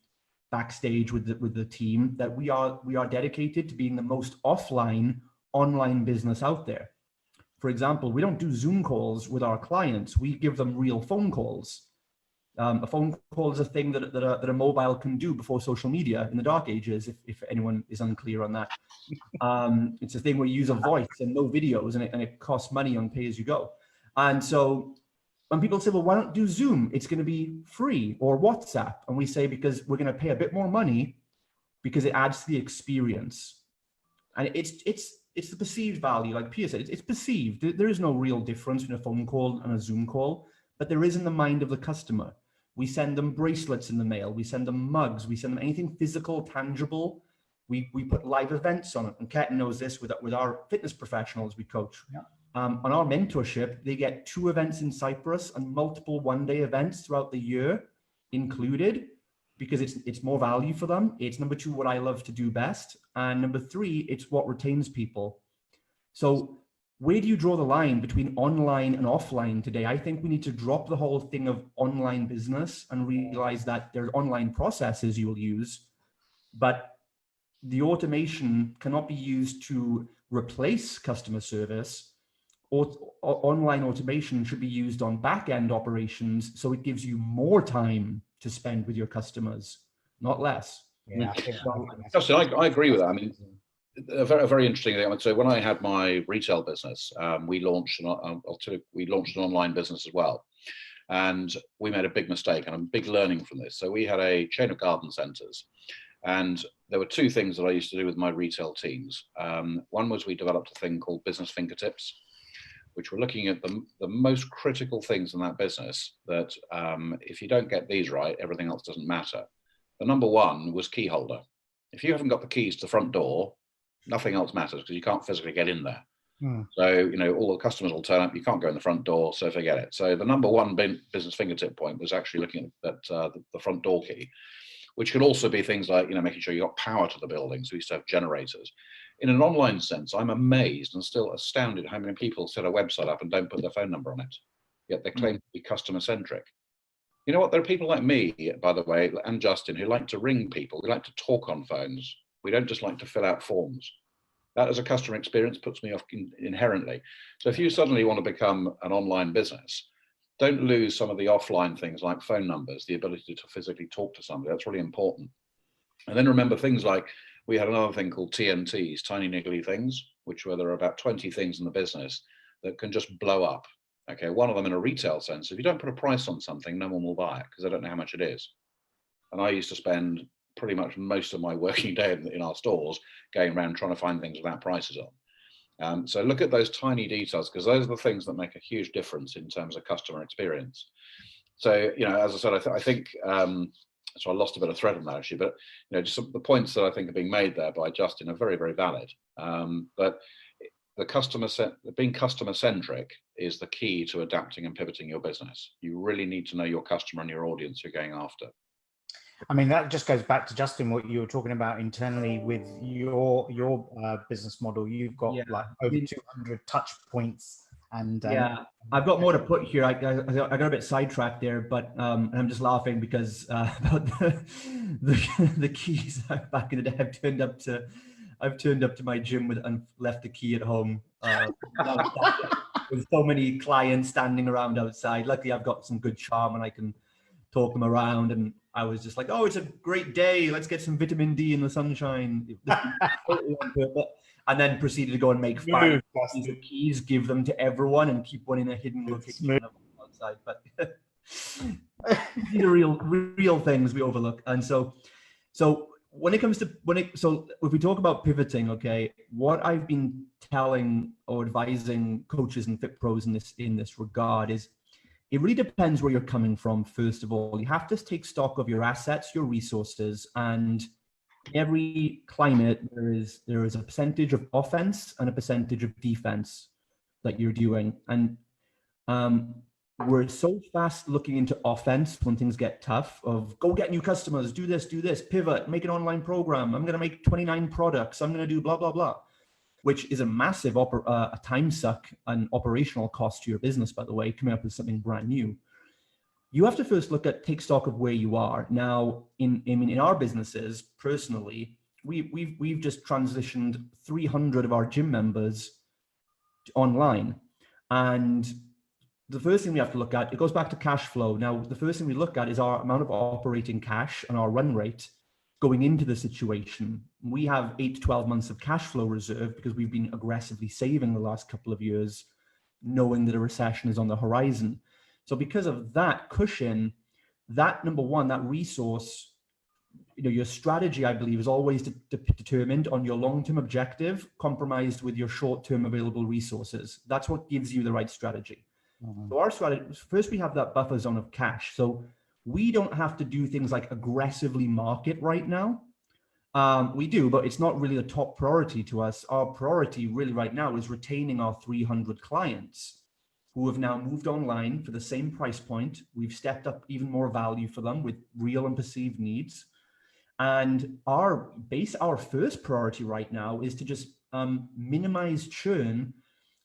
backstage with the team that we are dedicated to being the most offline online business out there. For example, we don't do Zoom calls with our clients. We give them real phone calls. A phone call is a thing that a mobile can do before social media in the dark ages, if anyone is unclear on that. It's a thing where you use a voice and no videos, and it costs money on pay as you go. And so when people say, well, why don't do Zoom? It's going to be free, or WhatsApp. And we say, because we're going to pay a bit more money, because it adds to the experience. And it's the perceived value, like Piers said, it's perceived. There is no real difference between a phone call and a Zoom call, but there is in the mind of the customer. We send them bracelets in the mail. We send them mugs. We send them anything physical, tangible. We put live events on it. And Ketan knows this with our fitness professionals we coach. Yeah. On our mentorship, they get 2 events in Cyprus and multiple one-day events throughout the year included, because it's more value for them. It's number 2, what I love to do best. And number 3, it's what retains people. So where do you draw the line between online and offline today? I think we need to drop the whole thing of online business and realize that there's online processes you will use, but the automation cannot be used to replace customer service. Online automation should be used on back-end operations, so it gives you more time to spend with your customers, not less. Yeah, Justin, I agree with that. I mean, a very interesting thing. So when I had my retail business, we launched an online business as well, and we made a big mistake and a big learning from this. So we had a chain of garden centres, and there were 2 things that I used to do with my retail teams. One was we developed a thing called business fingertips, which were looking at the most critical things in that business that if you don't get these right, everything else doesn't matter. The number 1 was key holder. If you haven't got the keys to the front door, nothing else matters because you can't physically get in there. So, all the customers will turn up, you can't go in the front door, so forget it. So the number 1 business fingertip point was actually looking at the front door key, which could also be things like, making sure you got power to the building. So we used to have generators. In an online sense, I'm amazed and still astounded how many people set a website up and don't put their phone number on it, yet they claim to be customer centric. You know what? There are people like me, by the way, and Justin, who like to ring people. We like to talk on phones. We don't just like to fill out forms. That as a customer experience puts me off inherently. So if you suddenly want to become an online business, don't lose some of the offline things like phone numbers, the ability to physically talk to somebody. That's really important. And then remember things like, we had another thing called TNTs, tiny niggly things, which where there are about 20 things in the business that can just blow up. Okay, one of them in a retail sense, if you don't put a price on something, no one will buy it because they don't know how much it is. And I used to spend pretty much most of my working day in our stores going around trying to find things without prices on. So look at those tiny details, because those are the things that make a huge difference in terms of customer experience. So, as I said, I think, so I lost a bit of thread on that actually, but, just the points that I think are being made there by Justin are very, very valid. But being customer centric is the key to adapting and pivoting your business. You really need to know your customer and your audience you're going after. I mean, that just goes back to Justin, what you were talking about internally with your business model. You've got like over 200 touch points, and I've got more to put here. I got a bit sidetracked there, but I'm just laughing because about the keys back in the day. I've turned up to my gym and left the key at home. With so many clients standing around outside. Luckily, I've got some good charm and I can talk them around. And I was just like, "Oh, it's a great day. Let's get some vitamin D in the sunshine." And then proceeded to go and make 5 keys, give them to everyone, and keep one in a hidden location outside. But these are real things we overlook. And so when it comes to so if we talk about pivoting, okay, what I've been telling or advising coaches and fit pros in this regard is, it really depends where you're coming from. First of all, you have to take stock of your assets, your resources, and every climate there is a percentage of offense and a percentage of defense that you're doing. And we're so fast looking into offense when things get tough, of go get new customers, do this, pivot, make an online program. I'm going to make 29 products. I'm going to do blah, blah, blah, which is a massive a time suck and operational cost to your business, by the way, coming up with something brand new. You have to first take stock of where you are. Now, in our businesses, personally, we've just transitioned 300 of our gym members online. And the first thing we have to look at, it goes back to cash flow. Now, the first thing we look at is our amount of operating cash and our run rate going into the situation. We have 8 to 12 months of cash flow reserve because we've been aggressively saving the last couple of years, knowing that a recession is on the horizon. So because of that cushion, that number one, that resource, your strategy, I believe, is always determined on your long-term objective, compromised with your short-term available resources. That's what gives you the right strategy. So our strategy, first we have that buffer zone of cash. So we don't have to do things like aggressively market right now. We do, but it's not really the top priority to us. Our priority really right now is retaining our 300 clients who have now moved online for the same price point. We've stepped up even more value for them with real and perceived needs. And our first priority right now is to just minimize churn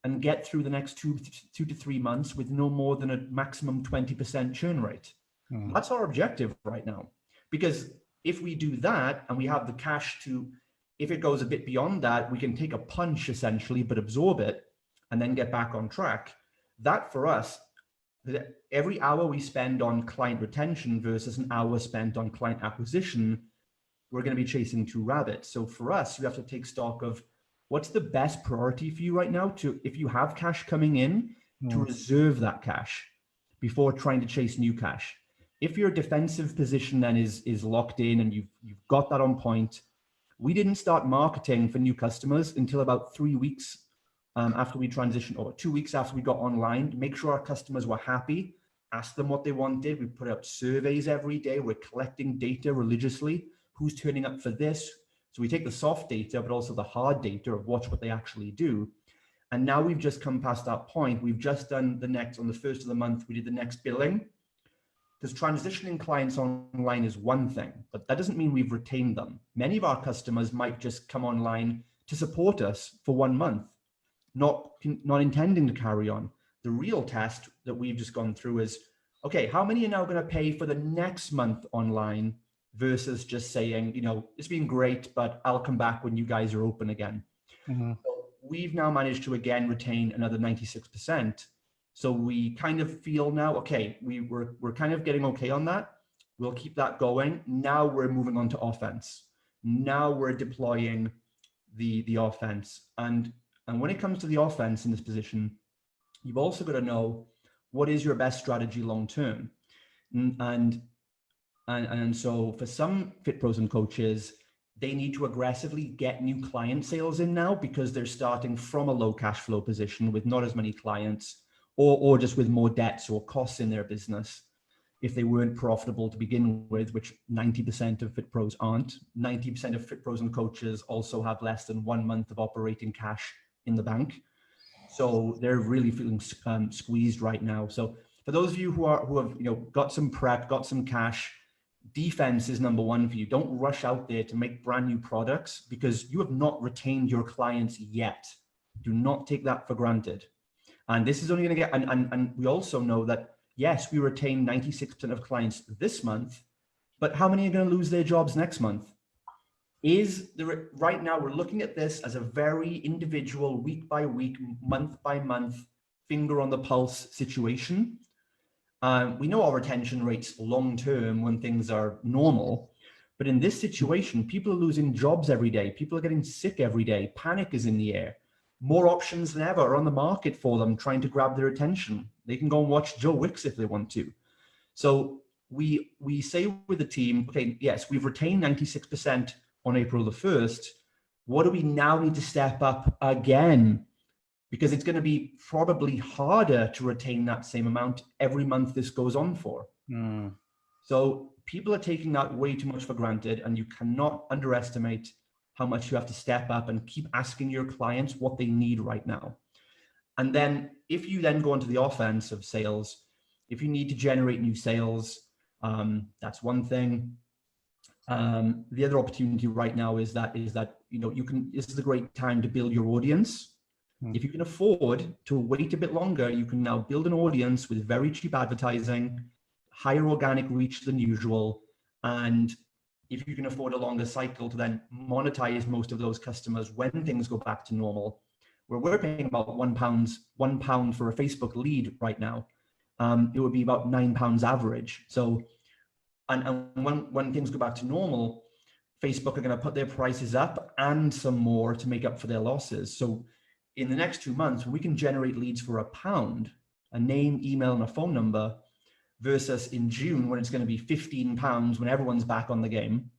and get through the next two to 3 months with no more than a maximum 20% churn rate. That's our objective right now. Because if we do that and we have the cash to, if it goes a bit beyond that, we can take a punch essentially, but absorb it and then get back on track. That for us, every hour we spend on client retention versus an hour spent on client acquisition, we're going to be chasing two rabbits. So for us, you have to take stock of what's the best priority for you right now to, if you have cash coming in, to reserve that cash before trying to chase new cash. If your defensive position then is locked in and you've got that on point, we didn't start marketing for new customers until about 3 weeks after we transitioned, or 2 weeks after we got online, to make sure our customers were happy, ask them what they wanted. We put out surveys every day. We're collecting data religiously. Who's turning up for this? So we take the soft data, but also the hard data of watch what they actually do. And now we've just come past that point. We've just done the next, on the first of the month, we did the next billing. Because transitioning clients online is one thing, but that doesn't mean we've retained them. Many of our customers might just come online to support us for 1 month, not intending to carry on. The real test that we've just gone through is, okay, how many are now going to pay for the next month online versus just saying, it's been great, but I'll come back when you guys are open again. So we've now managed to again retain another 96%. So we kind of feel now, okay, we're kind of getting okay on that. We'll keep that going. Now we're moving on to offense. Now we're deploying the offense. And when it comes to the offense in this position, you've also got to know what is your best strategy long term. And so for some fit pros and coaches, they need to aggressively get new client sales in now because they're starting from a low cash flow position with not as many clients, or just with more debts or costs in their business if they weren't profitable to begin with, which 90% of fit pros aren't. 90% of fit pros and coaches also have less than 1 month of operating cash in the bank. So they're really feeling squeezed right now. So for those of you who have got some prep, got some cash, defense is number one for you. Don't rush out there to make brand new products because you have not retained your clients yet. Do not take that for granted. And this is only going to get, and we also know that, yes, we retain 96% of clients this month, but how many are going to lose their jobs next month? Right now, we're looking at this as a very individual, week by week, month by month, finger on the pulse situation. We know our retention rates long term when things are normal, but in this situation, people are losing jobs every day. People are getting sick every day. Panic is in the air. More options than ever are on the market for them, trying to grab their attention. They can go and watch Joe Wicks if they want to. So we say with the team, okay, yes, we've retained 96% on April the 1st. What do we now need to step up again? Because it's going to be probably harder to retain that same amount every month this goes on for. So people are taking that way too much for granted, and you cannot underestimate how much you have to step up and keep asking your clients what they need right now. And then if you then go into the offense of sales, if you need to generate new sales, that's one thing. The other opportunity right now is that this is a great time to build your audience. If you can afford to wait a bit longer, you can now build an audience with very cheap advertising, higher organic reach than usual, and if you can afford a longer cycle to then monetize most of those customers when things go back to normal, where we're paying about £1 for a Facebook lead right now, it would be about £9 average. So, and when things go back to normal, Facebook are going to put their prices up and some more to make up for their losses. So in the next 2 months, we can generate leads for £1, a name, email, and a phone number, versus in June when it's going to be £15 when everyone's back on the game.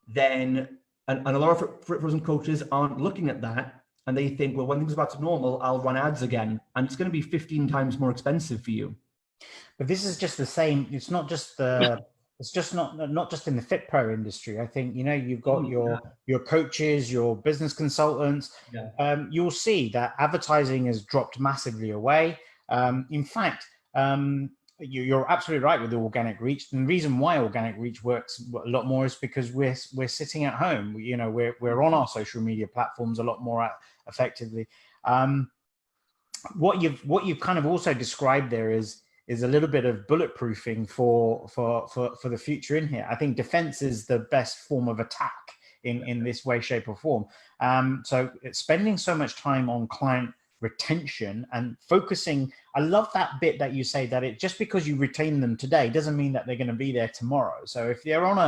then, and a lot of frozen coaches aren't looking at that, and they think, well, when things are back to normal, I'll run ads again, and it's going to be 15 times more expensive for you. But this is just the same. It's not just the. It's just not just in the fit pro industry. I think, you know, you've got your coaches, your business consultants. Yeah. You'll see that advertising has dropped massively away. In fact, you're absolutely right with the organic reach. And the reason why organic reach works a lot more is because we're sitting at home. You know, we're on our social media platforms a lot more effectively. What you've kind of also described there is a little bit of bulletproofing for the future in here. I think defense is the best form of attack in this way, shape, or form. So it's spending so much time on client retention and focusing. I love that bit that you say that it just because you retain them today doesn't mean that they're going to be there tomorrow. So if they're on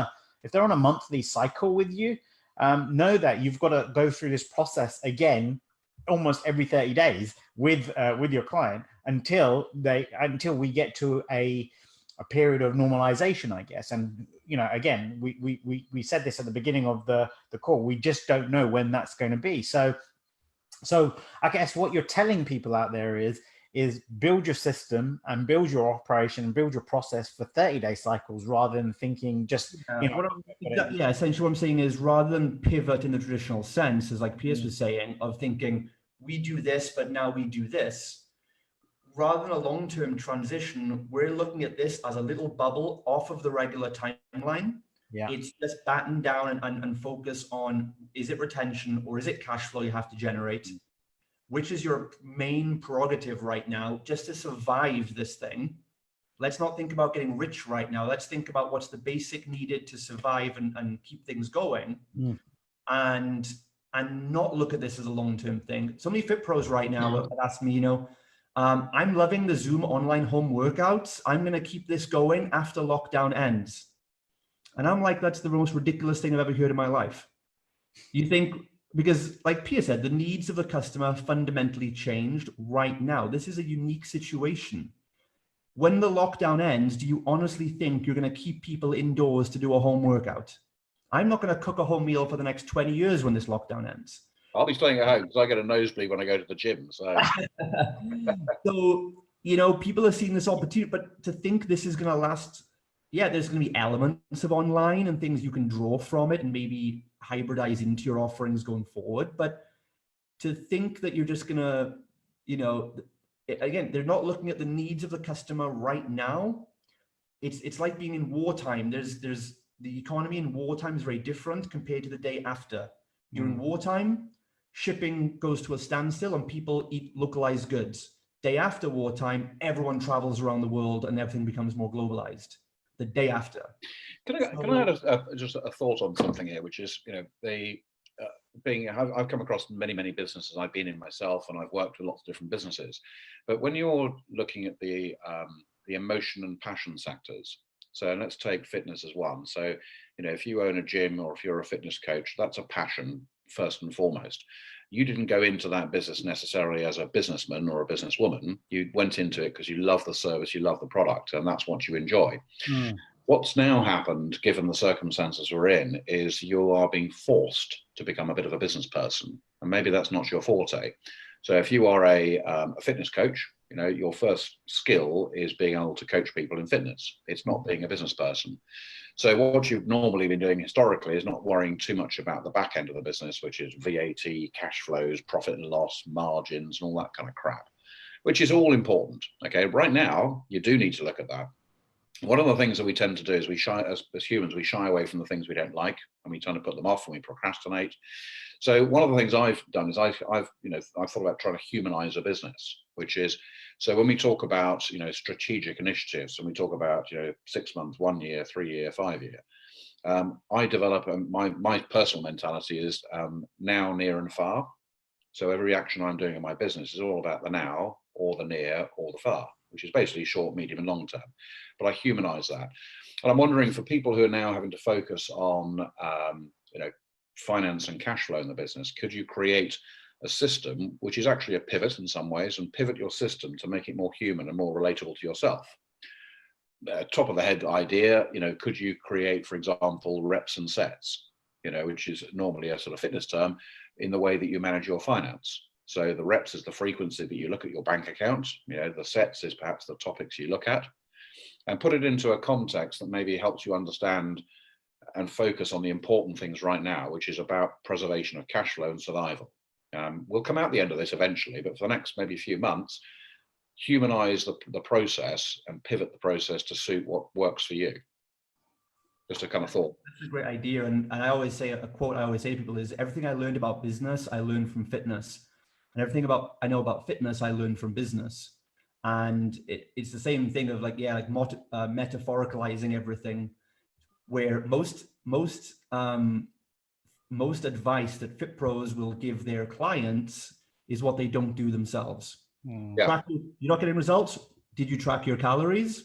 a monthly cycle with you, know that you've got to go through this process again almost every 30 days with your client until we get to a period of normalization, I guess. And, you know, again, we said this at the beginning of the call, we just don't know when that's going to be. So I guess what you're telling people out there is build your system and build your operation and build your process for 30-day cycles rather than thinking just, essentially what I'm saying is rather than pivot in the traditional sense, as like Piers was saying, of thinking we do this, but now we do this, rather than a long-term transition, we're looking at this as a little bubble off of the regular timeline. Yeah. It's just batten down and focus on, is it retention or is it cash flow you have to generate? Which is your main prerogative right now, just to survive this thing. Let's not think about getting rich right now. Let's think about what's the basic needed to survive and keep things going. And not look at this as a long-term thing. So many fit pros right now have asked me, you know, I'm loving the Zoom online home workouts. I'm going to keep this going after lockdown ends. And I'm like, that's the most ridiculous thing I've ever heard in my life. You think, because like Piers said, the needs of the customer fundamentally changed right now. This is a unique situation. When the lockdown ends, do you honestly think you're going to keep people indoors to do a home workout? I'm not going to cook a home meal for the next 20 years when this lockdown ends. I'll be staying at home because I get a nosebleed when I go to the gym. So, so you know, people are seeing this opportunity, but to think this is going to last, there's going to be elements of online and things you can draw from it and maybe hybridize into your offerings going forward. But to think that you're just going to, you know, again, they're not looking at the needs of the customer right now. It's like being in wartime. There's the economy in wartime is very different compared to the day after. During wartime, shipping goes to a standstill and people eat localized goods. Day after wartime, everyone travels around the world and everything becomes more globalized. The day after. Can I add just a thought on something here, which is, you know, I've come across many businesses I've been in myself, and I've worked with lots of different businesses. But when you're looking at the emotion and passion sectors, so let's take fitness as one. So, you know, if you own a gym or if you're a fitness coach, that's a passion first and foremost. You didn't go into that business necessarily as a businessman or a businesswoman. You went into it because you love the service, you love the product, and that's what you enjoy. What's now happened, given the circumstances we're in, is you are being forced to become a bit of a business person, and maybe that's not your forte. So if you are a fitness coach, you know, your first skill is being able to coach people in fitness. It's not being a business person. So what you've normally been doing historically is not worrying too much about the back end of the business, which is VAT, cash flows, profit and loss, margins, and all that kind of crap, which is all important. Okay, right now, you do need to look at that. One of the things that we tend to do is as humans, we shy away from the things we don't like, and we tend to put them off and we procrastinate. So one of the things I've done is I've thought about trying to humanize a business, which is, so when we talk about, you know, strategic initiatives, and we talk about, you know, 6 months, 1 year, 3 year, 5 year, I develop my personal mentality is now, near, and far. So every action I'm doing in my business is all about the now, or the near, or the far, which is basically short, medium, and long term. But I humanize that, and I'm wondering, for people who are now having to focus on, you know, finance and cash flow in the business, could you create a system which is actually a pivot in some ways, and pivot your system to make it more human and more relatable to yourself? Top of the head idea, you know, could you create, for example, reps and sets? which is normally a sort of fitness term, in the way that you manage your finance. So the reps is the frequency that you look at your bank account, the sets is perhaps the topics you look at, and put it into a context that maybe helps you understand and focus on the important things right now, which is about preservation of cash flow and survival. We'll come out the end of this eventually, but for the next maybe few months, humanize the process and pivot the process to suit what works for you. Just a kind of thought. That's a great idea. And I always say, a quote I always say to people is, everything I learned about business, I learned from fitness. And everything I know about fitness, I learned from business. And it's the same thing of metaphoricalizing everything, where most advice that fit pros will give their clients is what they don't do themselves. Yeah. You're not getting results. Did you track your calories?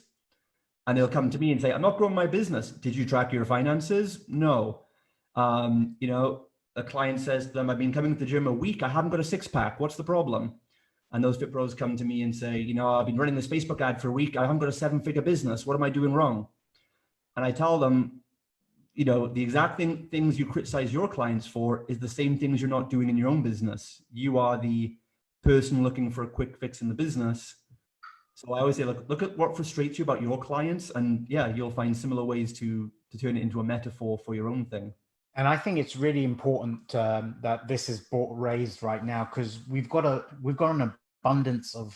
And they'll come to me and say, I'm not growing my business. Did you track your finances? No. A client says to them, I've been coming to the gym a week. I haven't got a six pack. What's the problem? And those fit pros come to me and say, I've been running this Facebook ad for a week. I haven't got a 7-figure business. What am I doing wrong? And I tell them, the exact things you criticize your clients for is the same things you're not doing in your own business. You are the person looking for a quick fix in the business. So I always say, look at what frustrates you about your clients, and you'll find similar ways to turn it into a metaphor for your own thing. And I think it's really important that this is raised right now, because we've got an abundance of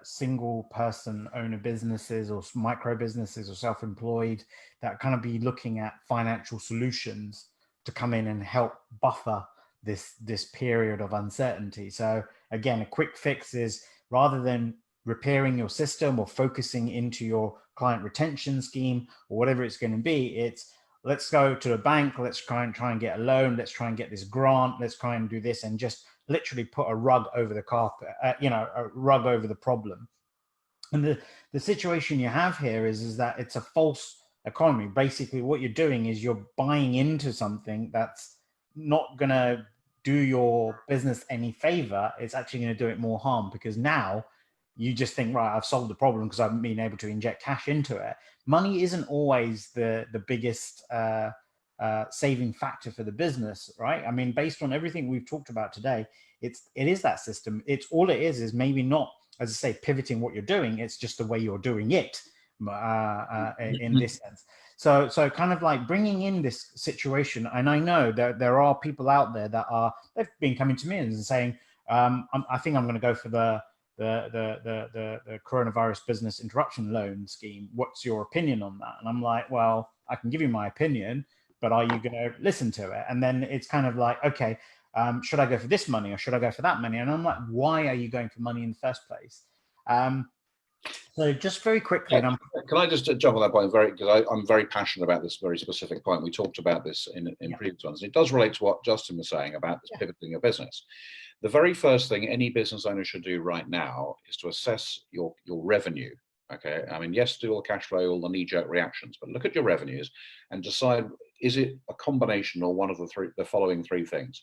single person owner businesses or micro businesses or self-employed that kind of be looking at financial solutions to come in and help buffer this period of uncertainty. So again, a quick fix is, rather than repairing your system or focusing into your client retention scheme or whatever it's going to be, it's let's go to a bank, let's try and get a loan, let's try and get this grant, let's try and do this, and just literally put a rug over the carpet, a rug over the problem. And the situation you have here is that it's a false economy. Basically, what you're doing is you're buying into something that's not going to do your business any favor. It's actually going to do it more harm, because now you just think, right, I've solved the problem because I've been able to inject cash into it. Money isn't always the biggest saving factor for the business, right? I mean, based on everything we've talked about today, it is that system. It's all it is maybe not, as I say, pivoting what you're doing. It's just the way you're doing it in this sense. So kind of like bringing in this situation. And I know that there are people out there that they've been coming to me and saying, I think I'm going to go for the coronavirus business interruption loan scheme. What's your opinion on that? And I'm like, well, I can give you my opinion, but are you going to listen to it? And then it's kind of like, okay, should I go for this money or should I go for that money? And I'm like, why are you going for money in the first place? So just very quickly, can I just jump on that point because I'm very passionate about this very specific point. We talked about this in previous ones. It does relate to what Justin was saying about this pivoting your business. The very first thing any business owner should do right now is to assess your revenue. Okay, I mean, yes, do all the cash flow, all the knee-jerk reactions, but look at your revenues and decide, is it a combination or one of the following three things?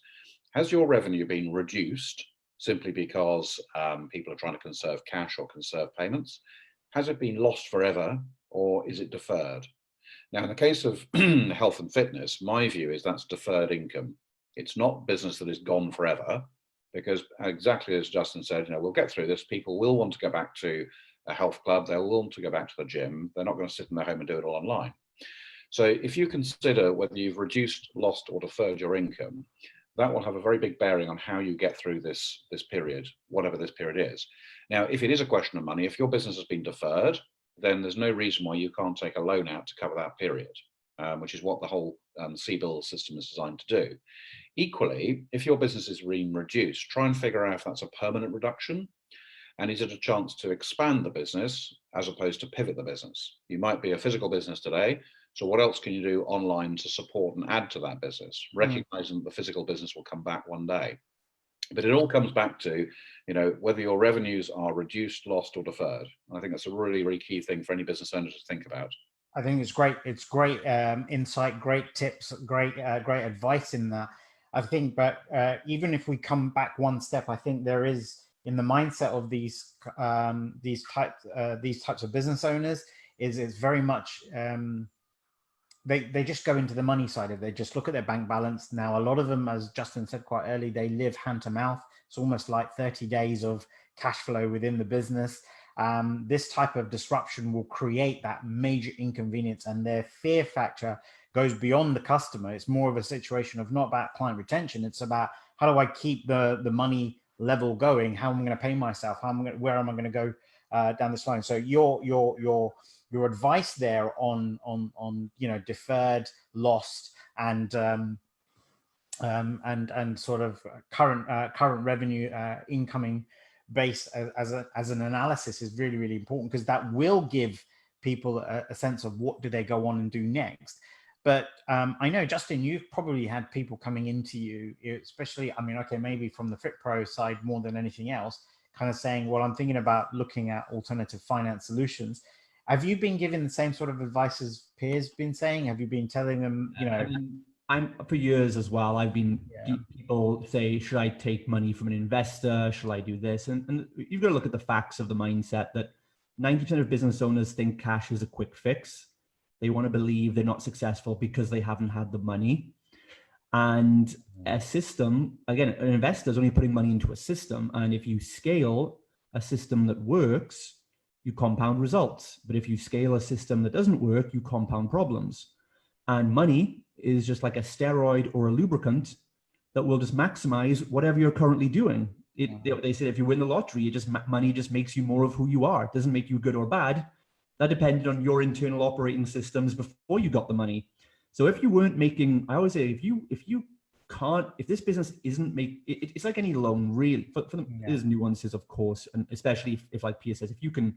Has your revenue been reduced simply because people are trying to conserve cash or conserve payments? Has it been lost forever, or is it deferred? Now, in the case of health and fitness, my view is that's deferred income. It's not business that is gone forever, because exactly as Justin said, we'll get through this. People will want to go back to a health club. They'll want to go back to the gym. They're not going to sit in their home and do it all online. So if you consider whether you've reduced, lost, or deferred your income, that will have a very big bearing on how you get through this period, whatever this period is. Now, if it is a question of money, if your business has been deferred, then there's no reason why you can't take a loan out to cover that period, which is what the whole CBIL system is designed to do. Equally, if your business is being reduced, try and figure out if that's a permanent reduction, and is it a chance to expand the business as opposed to pivot the business? You might be a physical business today, so what else can you do online to support and add to that business, recognizing that the physical business will come back one day? But it all comes back to, whether your revenues are reduced, lost, or deferred. And I think that's a really, really key thing for any business owner to think about. I think it's great. It's great insight, great tips, great advice in that. I think, but even if we come back one step, I think there is, in the mindset of these types of business owners, is very much they just go into the money side of it. They just look at their bank balance. Now, a lot of them, as Justin said quite early, they live hand to mouth. It's almost like 30 days of cash flow within the business. This type of disruption will create that major inconvenience, and their fear factor goes beyond the customer. It's more of a situation of not about client retention. It's about, how do I keep the money level going? How am I going to pay myself? Where am I going to go down this line? So your advice there on deferred, lost, and sort of current revenue incoming base as an analysis is really, really important, because that will give people a sense of what do they go on and do next. But I know, Justin, you've probably had people coming into you, especially, I mean, okay, maybe from the FitPro side more than anything else, kind of saying, well, I'm thinking about looking at alternative finance solutions. Have you been given the same sort of advice as Piers been saying? Have you been telling them, I mean, I'm for years as well. I've been, people say, should I take money from an investor? Should I do this? And you've got to look at the facts of the mindset that 90% of business owners think cash is a quick fix. They want to believe they're not successful because they haven't had the money. And a system, again, an investor is only putting money into a system. And if you scale a system that works, you compound results. But if you scale a system that doesn't work, you compound problems. And money is just like a steroid or a lubricant that will just maximize whatever you're currently doing. They say if you win the lottery, money just makes you more of who you are. It doesn't make you good or bad. That depended on your internal operating systems before you got the money. So if you weren't making, I always say, if this business isn't it's like any loan, really. For them, there's nuances, of course, and especially if like Piers says, if you can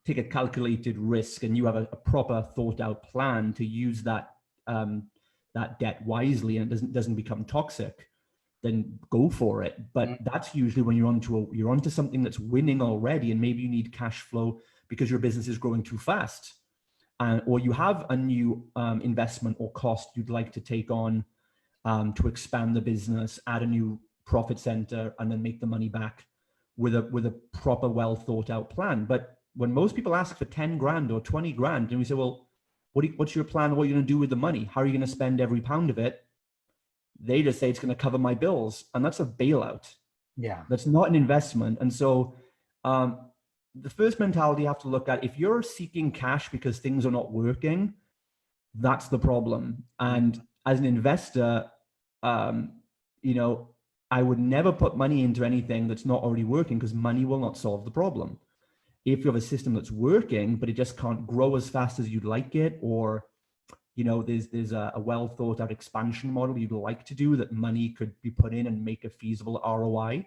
take a calculated risk and you have a proper thought out plan to use that debt wisely and it doesn't become toxic, then go for it. But that's usually when you're onto something that's winning already, and maybe you need cash flow because your business is growing too fast, or you have a new investment or cost you'd like to take on to expand the business, add a new profit center, and then make the money back with a proper, well thought out plan. But when most people ask for 10 grand or 20 grand, and we say, well, what's your plan? What are you going to do with the money? How are you going to spend every pound of it? They just say it's going to cover my bills. And that's a bailout. Yeah. That's not an investment. And so the first mentality you have to look at, if you're seeking cash because things are not working, that's the problem. And as an investor, I would never put money into anything that's not already working, because money will not solve the problem. If you have a system that's working, but it just can't grow as fast as you'd like it, or, there's a well thought out expansion model you'd like to do that money could be put in and make a feasible ROI,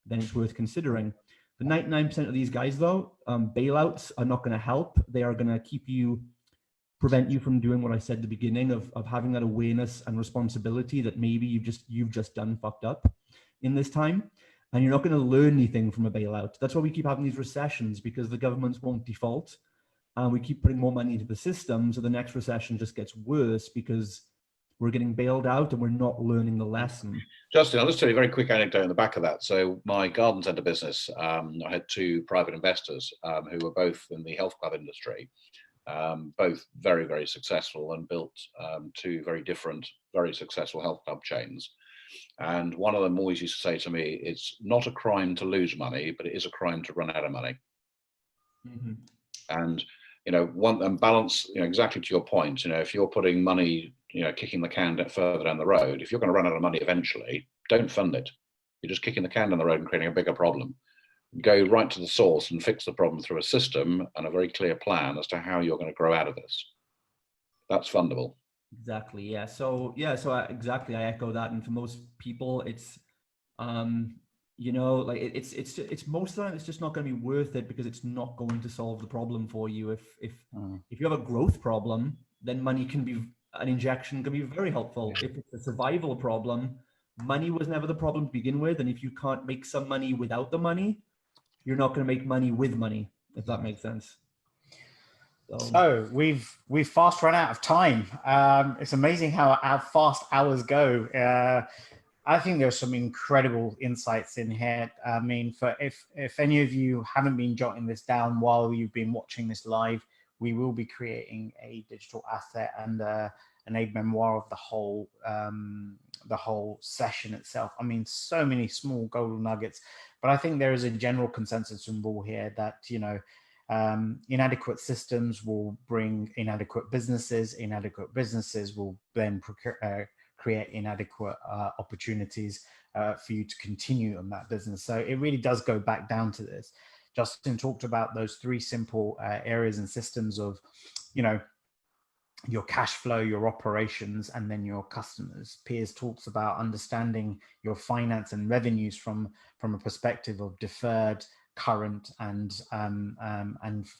then it's worth considering. The 99% of these guys, though, bailouts are not going to help. They are going to prevent you from doing what I said at the beginning of having that awareness and responsibility that maybe you've just done fucked up in this time. And you're not going to learn anything from a bailout. That's why we keep having these recessions, because the governments won't default. And we keep putting more money into the system. So the next recession just gets worse because we're getting bailed out and we're not learning the lesson. Justin, I'll just tell you a very quick anecdote on the back of that. So my garden centre business, I had two private investors who were both in the health club industry, both very, very successful, and built two very different, very successful health club chains. And one of them always used to say to me, it's not a crime to lose money, but it is a crime to run out of money. Mm-hmm. And, balance, exactly to your point, if you're putting money, kicking the can further down the road, if you're going to run out of money eventually, don't fund it. You're just kicking the can down the road and creating a bigger problem. Go right to the source and fix the problem through a system and a very clear plan as to how you're going to grow out of this. That's fundable. Exactly. Yeah. So exactly. I echo that. And for most people, it's, it's most of the time it's just not going to be worth it, because it's not going to solve the problem for you. If you have a growth problem, then money can be, an injection can be very helpful. If it's a survival problem, money was never the problem to begin with. And if you can't make some money without the money, you're not going to make money with money, if that makes sense. So we've fast run out of time. It's amazing how fast hours go. I think there's some incredible insights in here. I mean, if any of you haven't been jotting this down while you've been watching this live, we will be creating a digital asset and an aid memoir of the whole session itself. I mean, so many small golden nuggets, but I think there is a general consensus and rule here that, you know, inadequate systems will bring inadequate businesses. Inadequate businesses will then create inadequate opportunities for you to continue on that business. So it really does go back down to this. Justin talked about those three simple areas and systems of, you know, your cash flow, your operations, and then your customers. Piers talks about understanding your finance and revenues from a perspective of deferred, current, and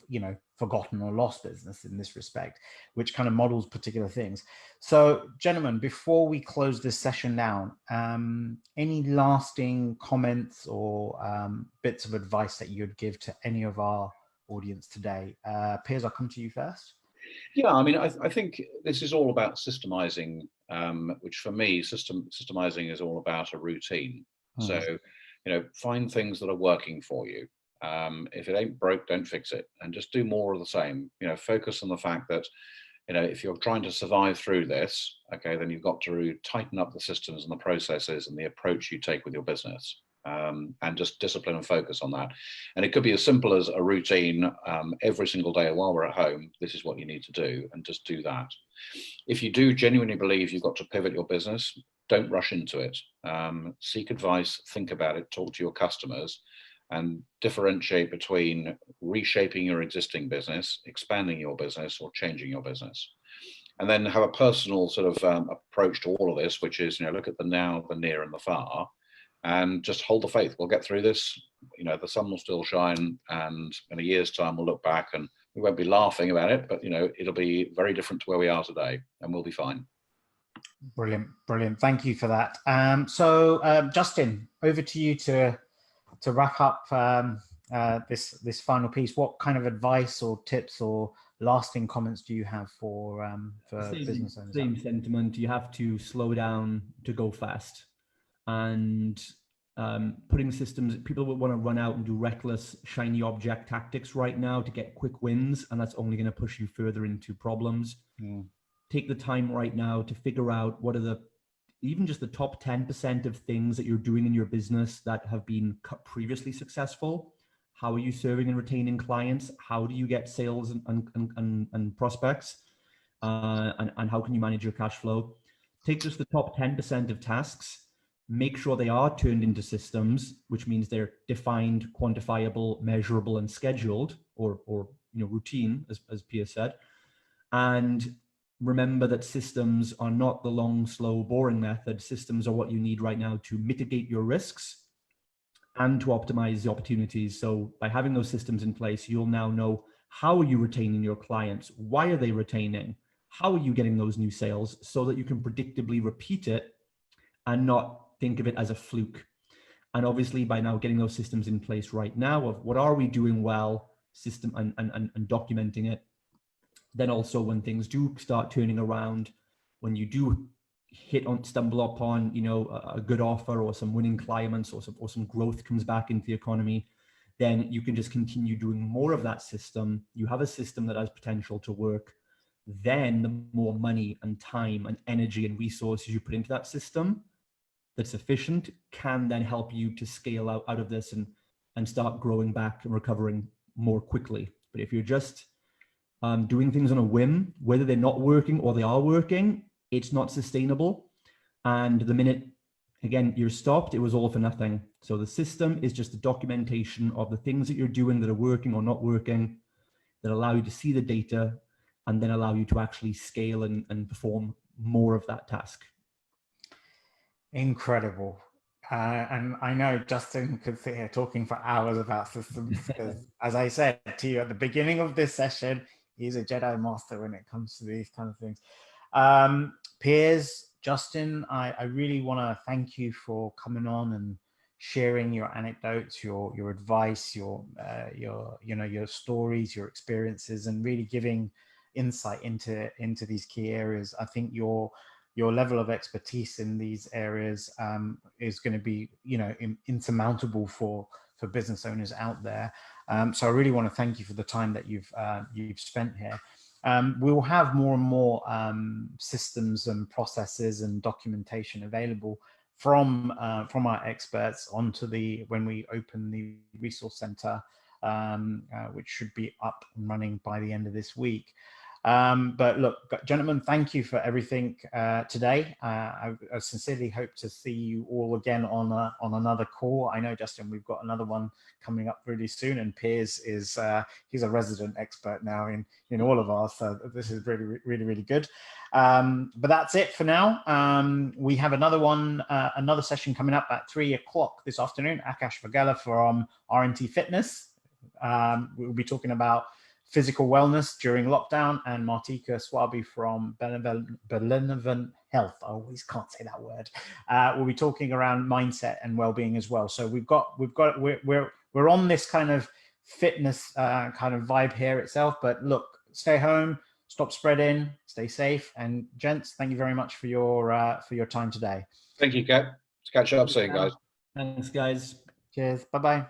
you know, forgotten or lost business in this respect, which kind of models particular things. So, gentlemen, before we close this session down, any lasting comments or bits of advice that you'd give to any of our audience today? Piers, I'll come to you first. Yeah, I mean, I think this is all about systemizing, which for me, systemizing is all about a routine. So, you know, find things that are working for you. If it ain't broke, don't fix it, and just do more of the same. You know, focus on the fact that, you know, if you're trying to survive through this, okay, then you've got to tighten up the systems and the processes and the approach you take with your business. And just discipline and focus on that. And it could be as simple as a routine every single day while we're at home. This is what you need to do, and just do that. If you do genuinely believe you've got to pivot your business, don't rush into it. Seek advice, think about it, talk to your customers, and differentiate between reshaping your existing business, expanding your business, or changing your business. And then have a personal sort of approach to all of this, which is, you know, look at the now, the near, and the far, and just hold the faith. We'll get through this. You know, the sun will still shine, and in a year's time we'll look back and we won't be laughing about it, but, you know, it'll be very different to where we are today, and we'll be fine. Brilliant, brilliant. Thank you for that. Justin, over to you to wrap up this final piece. What kind of advice or tips or lasting comments do you have for business owners? Same sentiment. You have to slow down to go fast. And putting systems, people will want to run out and do reckless, shiny object tactics right now to get quick wins, and that's only going to push you further into problems. Take the time right now to figure out what are even just the top 10% of things that you're doing in your business that have been previously successful. How are you serving and retaining clients? How do you get sales and prospects? And how can you manage your cash flow? Take just the top 10% of tasks. Make sure they are turned into systems, which means they're defined, quantifiable, measurable, and scheduled, or you know, routine, as Piers said. And remember that systems are not the long, slow, boring method. Systems are what you need right now to mitigate your risks and to optimize the opportunities. So by having those systems in place, you'll now know how are you retaining your clients? Why are they retaining? How are you getting those new sales, so that you can predictably repeat it and not think of it as a fluke. And obviously by now getting those systems in place right now of what are we doing well, system and documenting it. Then also when things do start turning around, when you do stumble upon, you know, a good offer or some winning clients or some growth comes back into the economy, then you can just continue doing more of that system. You have a system that has potential to work. Then the more money and time and energy and resources you put into that system that's efficient can then help you to scale out of this and start growing back and recovering more quickly. But if you're just doing things on a whim, whether they're not working or they are working, it's not sustainable. And the minute, again, you're stopped, it was all for nothing. So the system is just the documentation of the things that you're doing that are working or not working, that allow you to see the data and then allow you to actually scale and perform more of that task. Incredible. And I know Justin could sit here talking for hours about systems, because as I said to you at the beginning of this session, he's a Jedi master when it comes to these kind of things. Piers, Justin, I really want to thank you for coming on and sharing your anecdotes, your advice, your stories, your experiences, and really giving insight into these key areas. I think your level of expertise in these areas is going to be, insurmountable for business owners out there. So I really want to thank you for the time that you've spent here. We will have more and more systems and processes and documentation available from our experts when we open the resource center, which should be up and running by the end of this week. But look, gentlemen, thank you for everything today. I sincerely hope to see you all again on another call. I know, Justin, we've got another one coming up really soon, and Piers is he's a resident expert now in all of ours. So this is really good. But that's it for now. We have another session coming up at 3 o'clock this afternoon. Akash Vagela from R&T Fitness. We'll be talking about physical wellness during lockdown, and Martika Swabi from Benevolent Health. I always can't say that word. We'll be talking around mindset and well-being as well. So we're on this kind of fitness kind of vibe here itself. But look, stay home, stop spreading, stay safe, and gents, thank you very much for your time today. Thank you, Kat. Catch up soon, guys. Thanks, guys. Cheers. Bye-bye.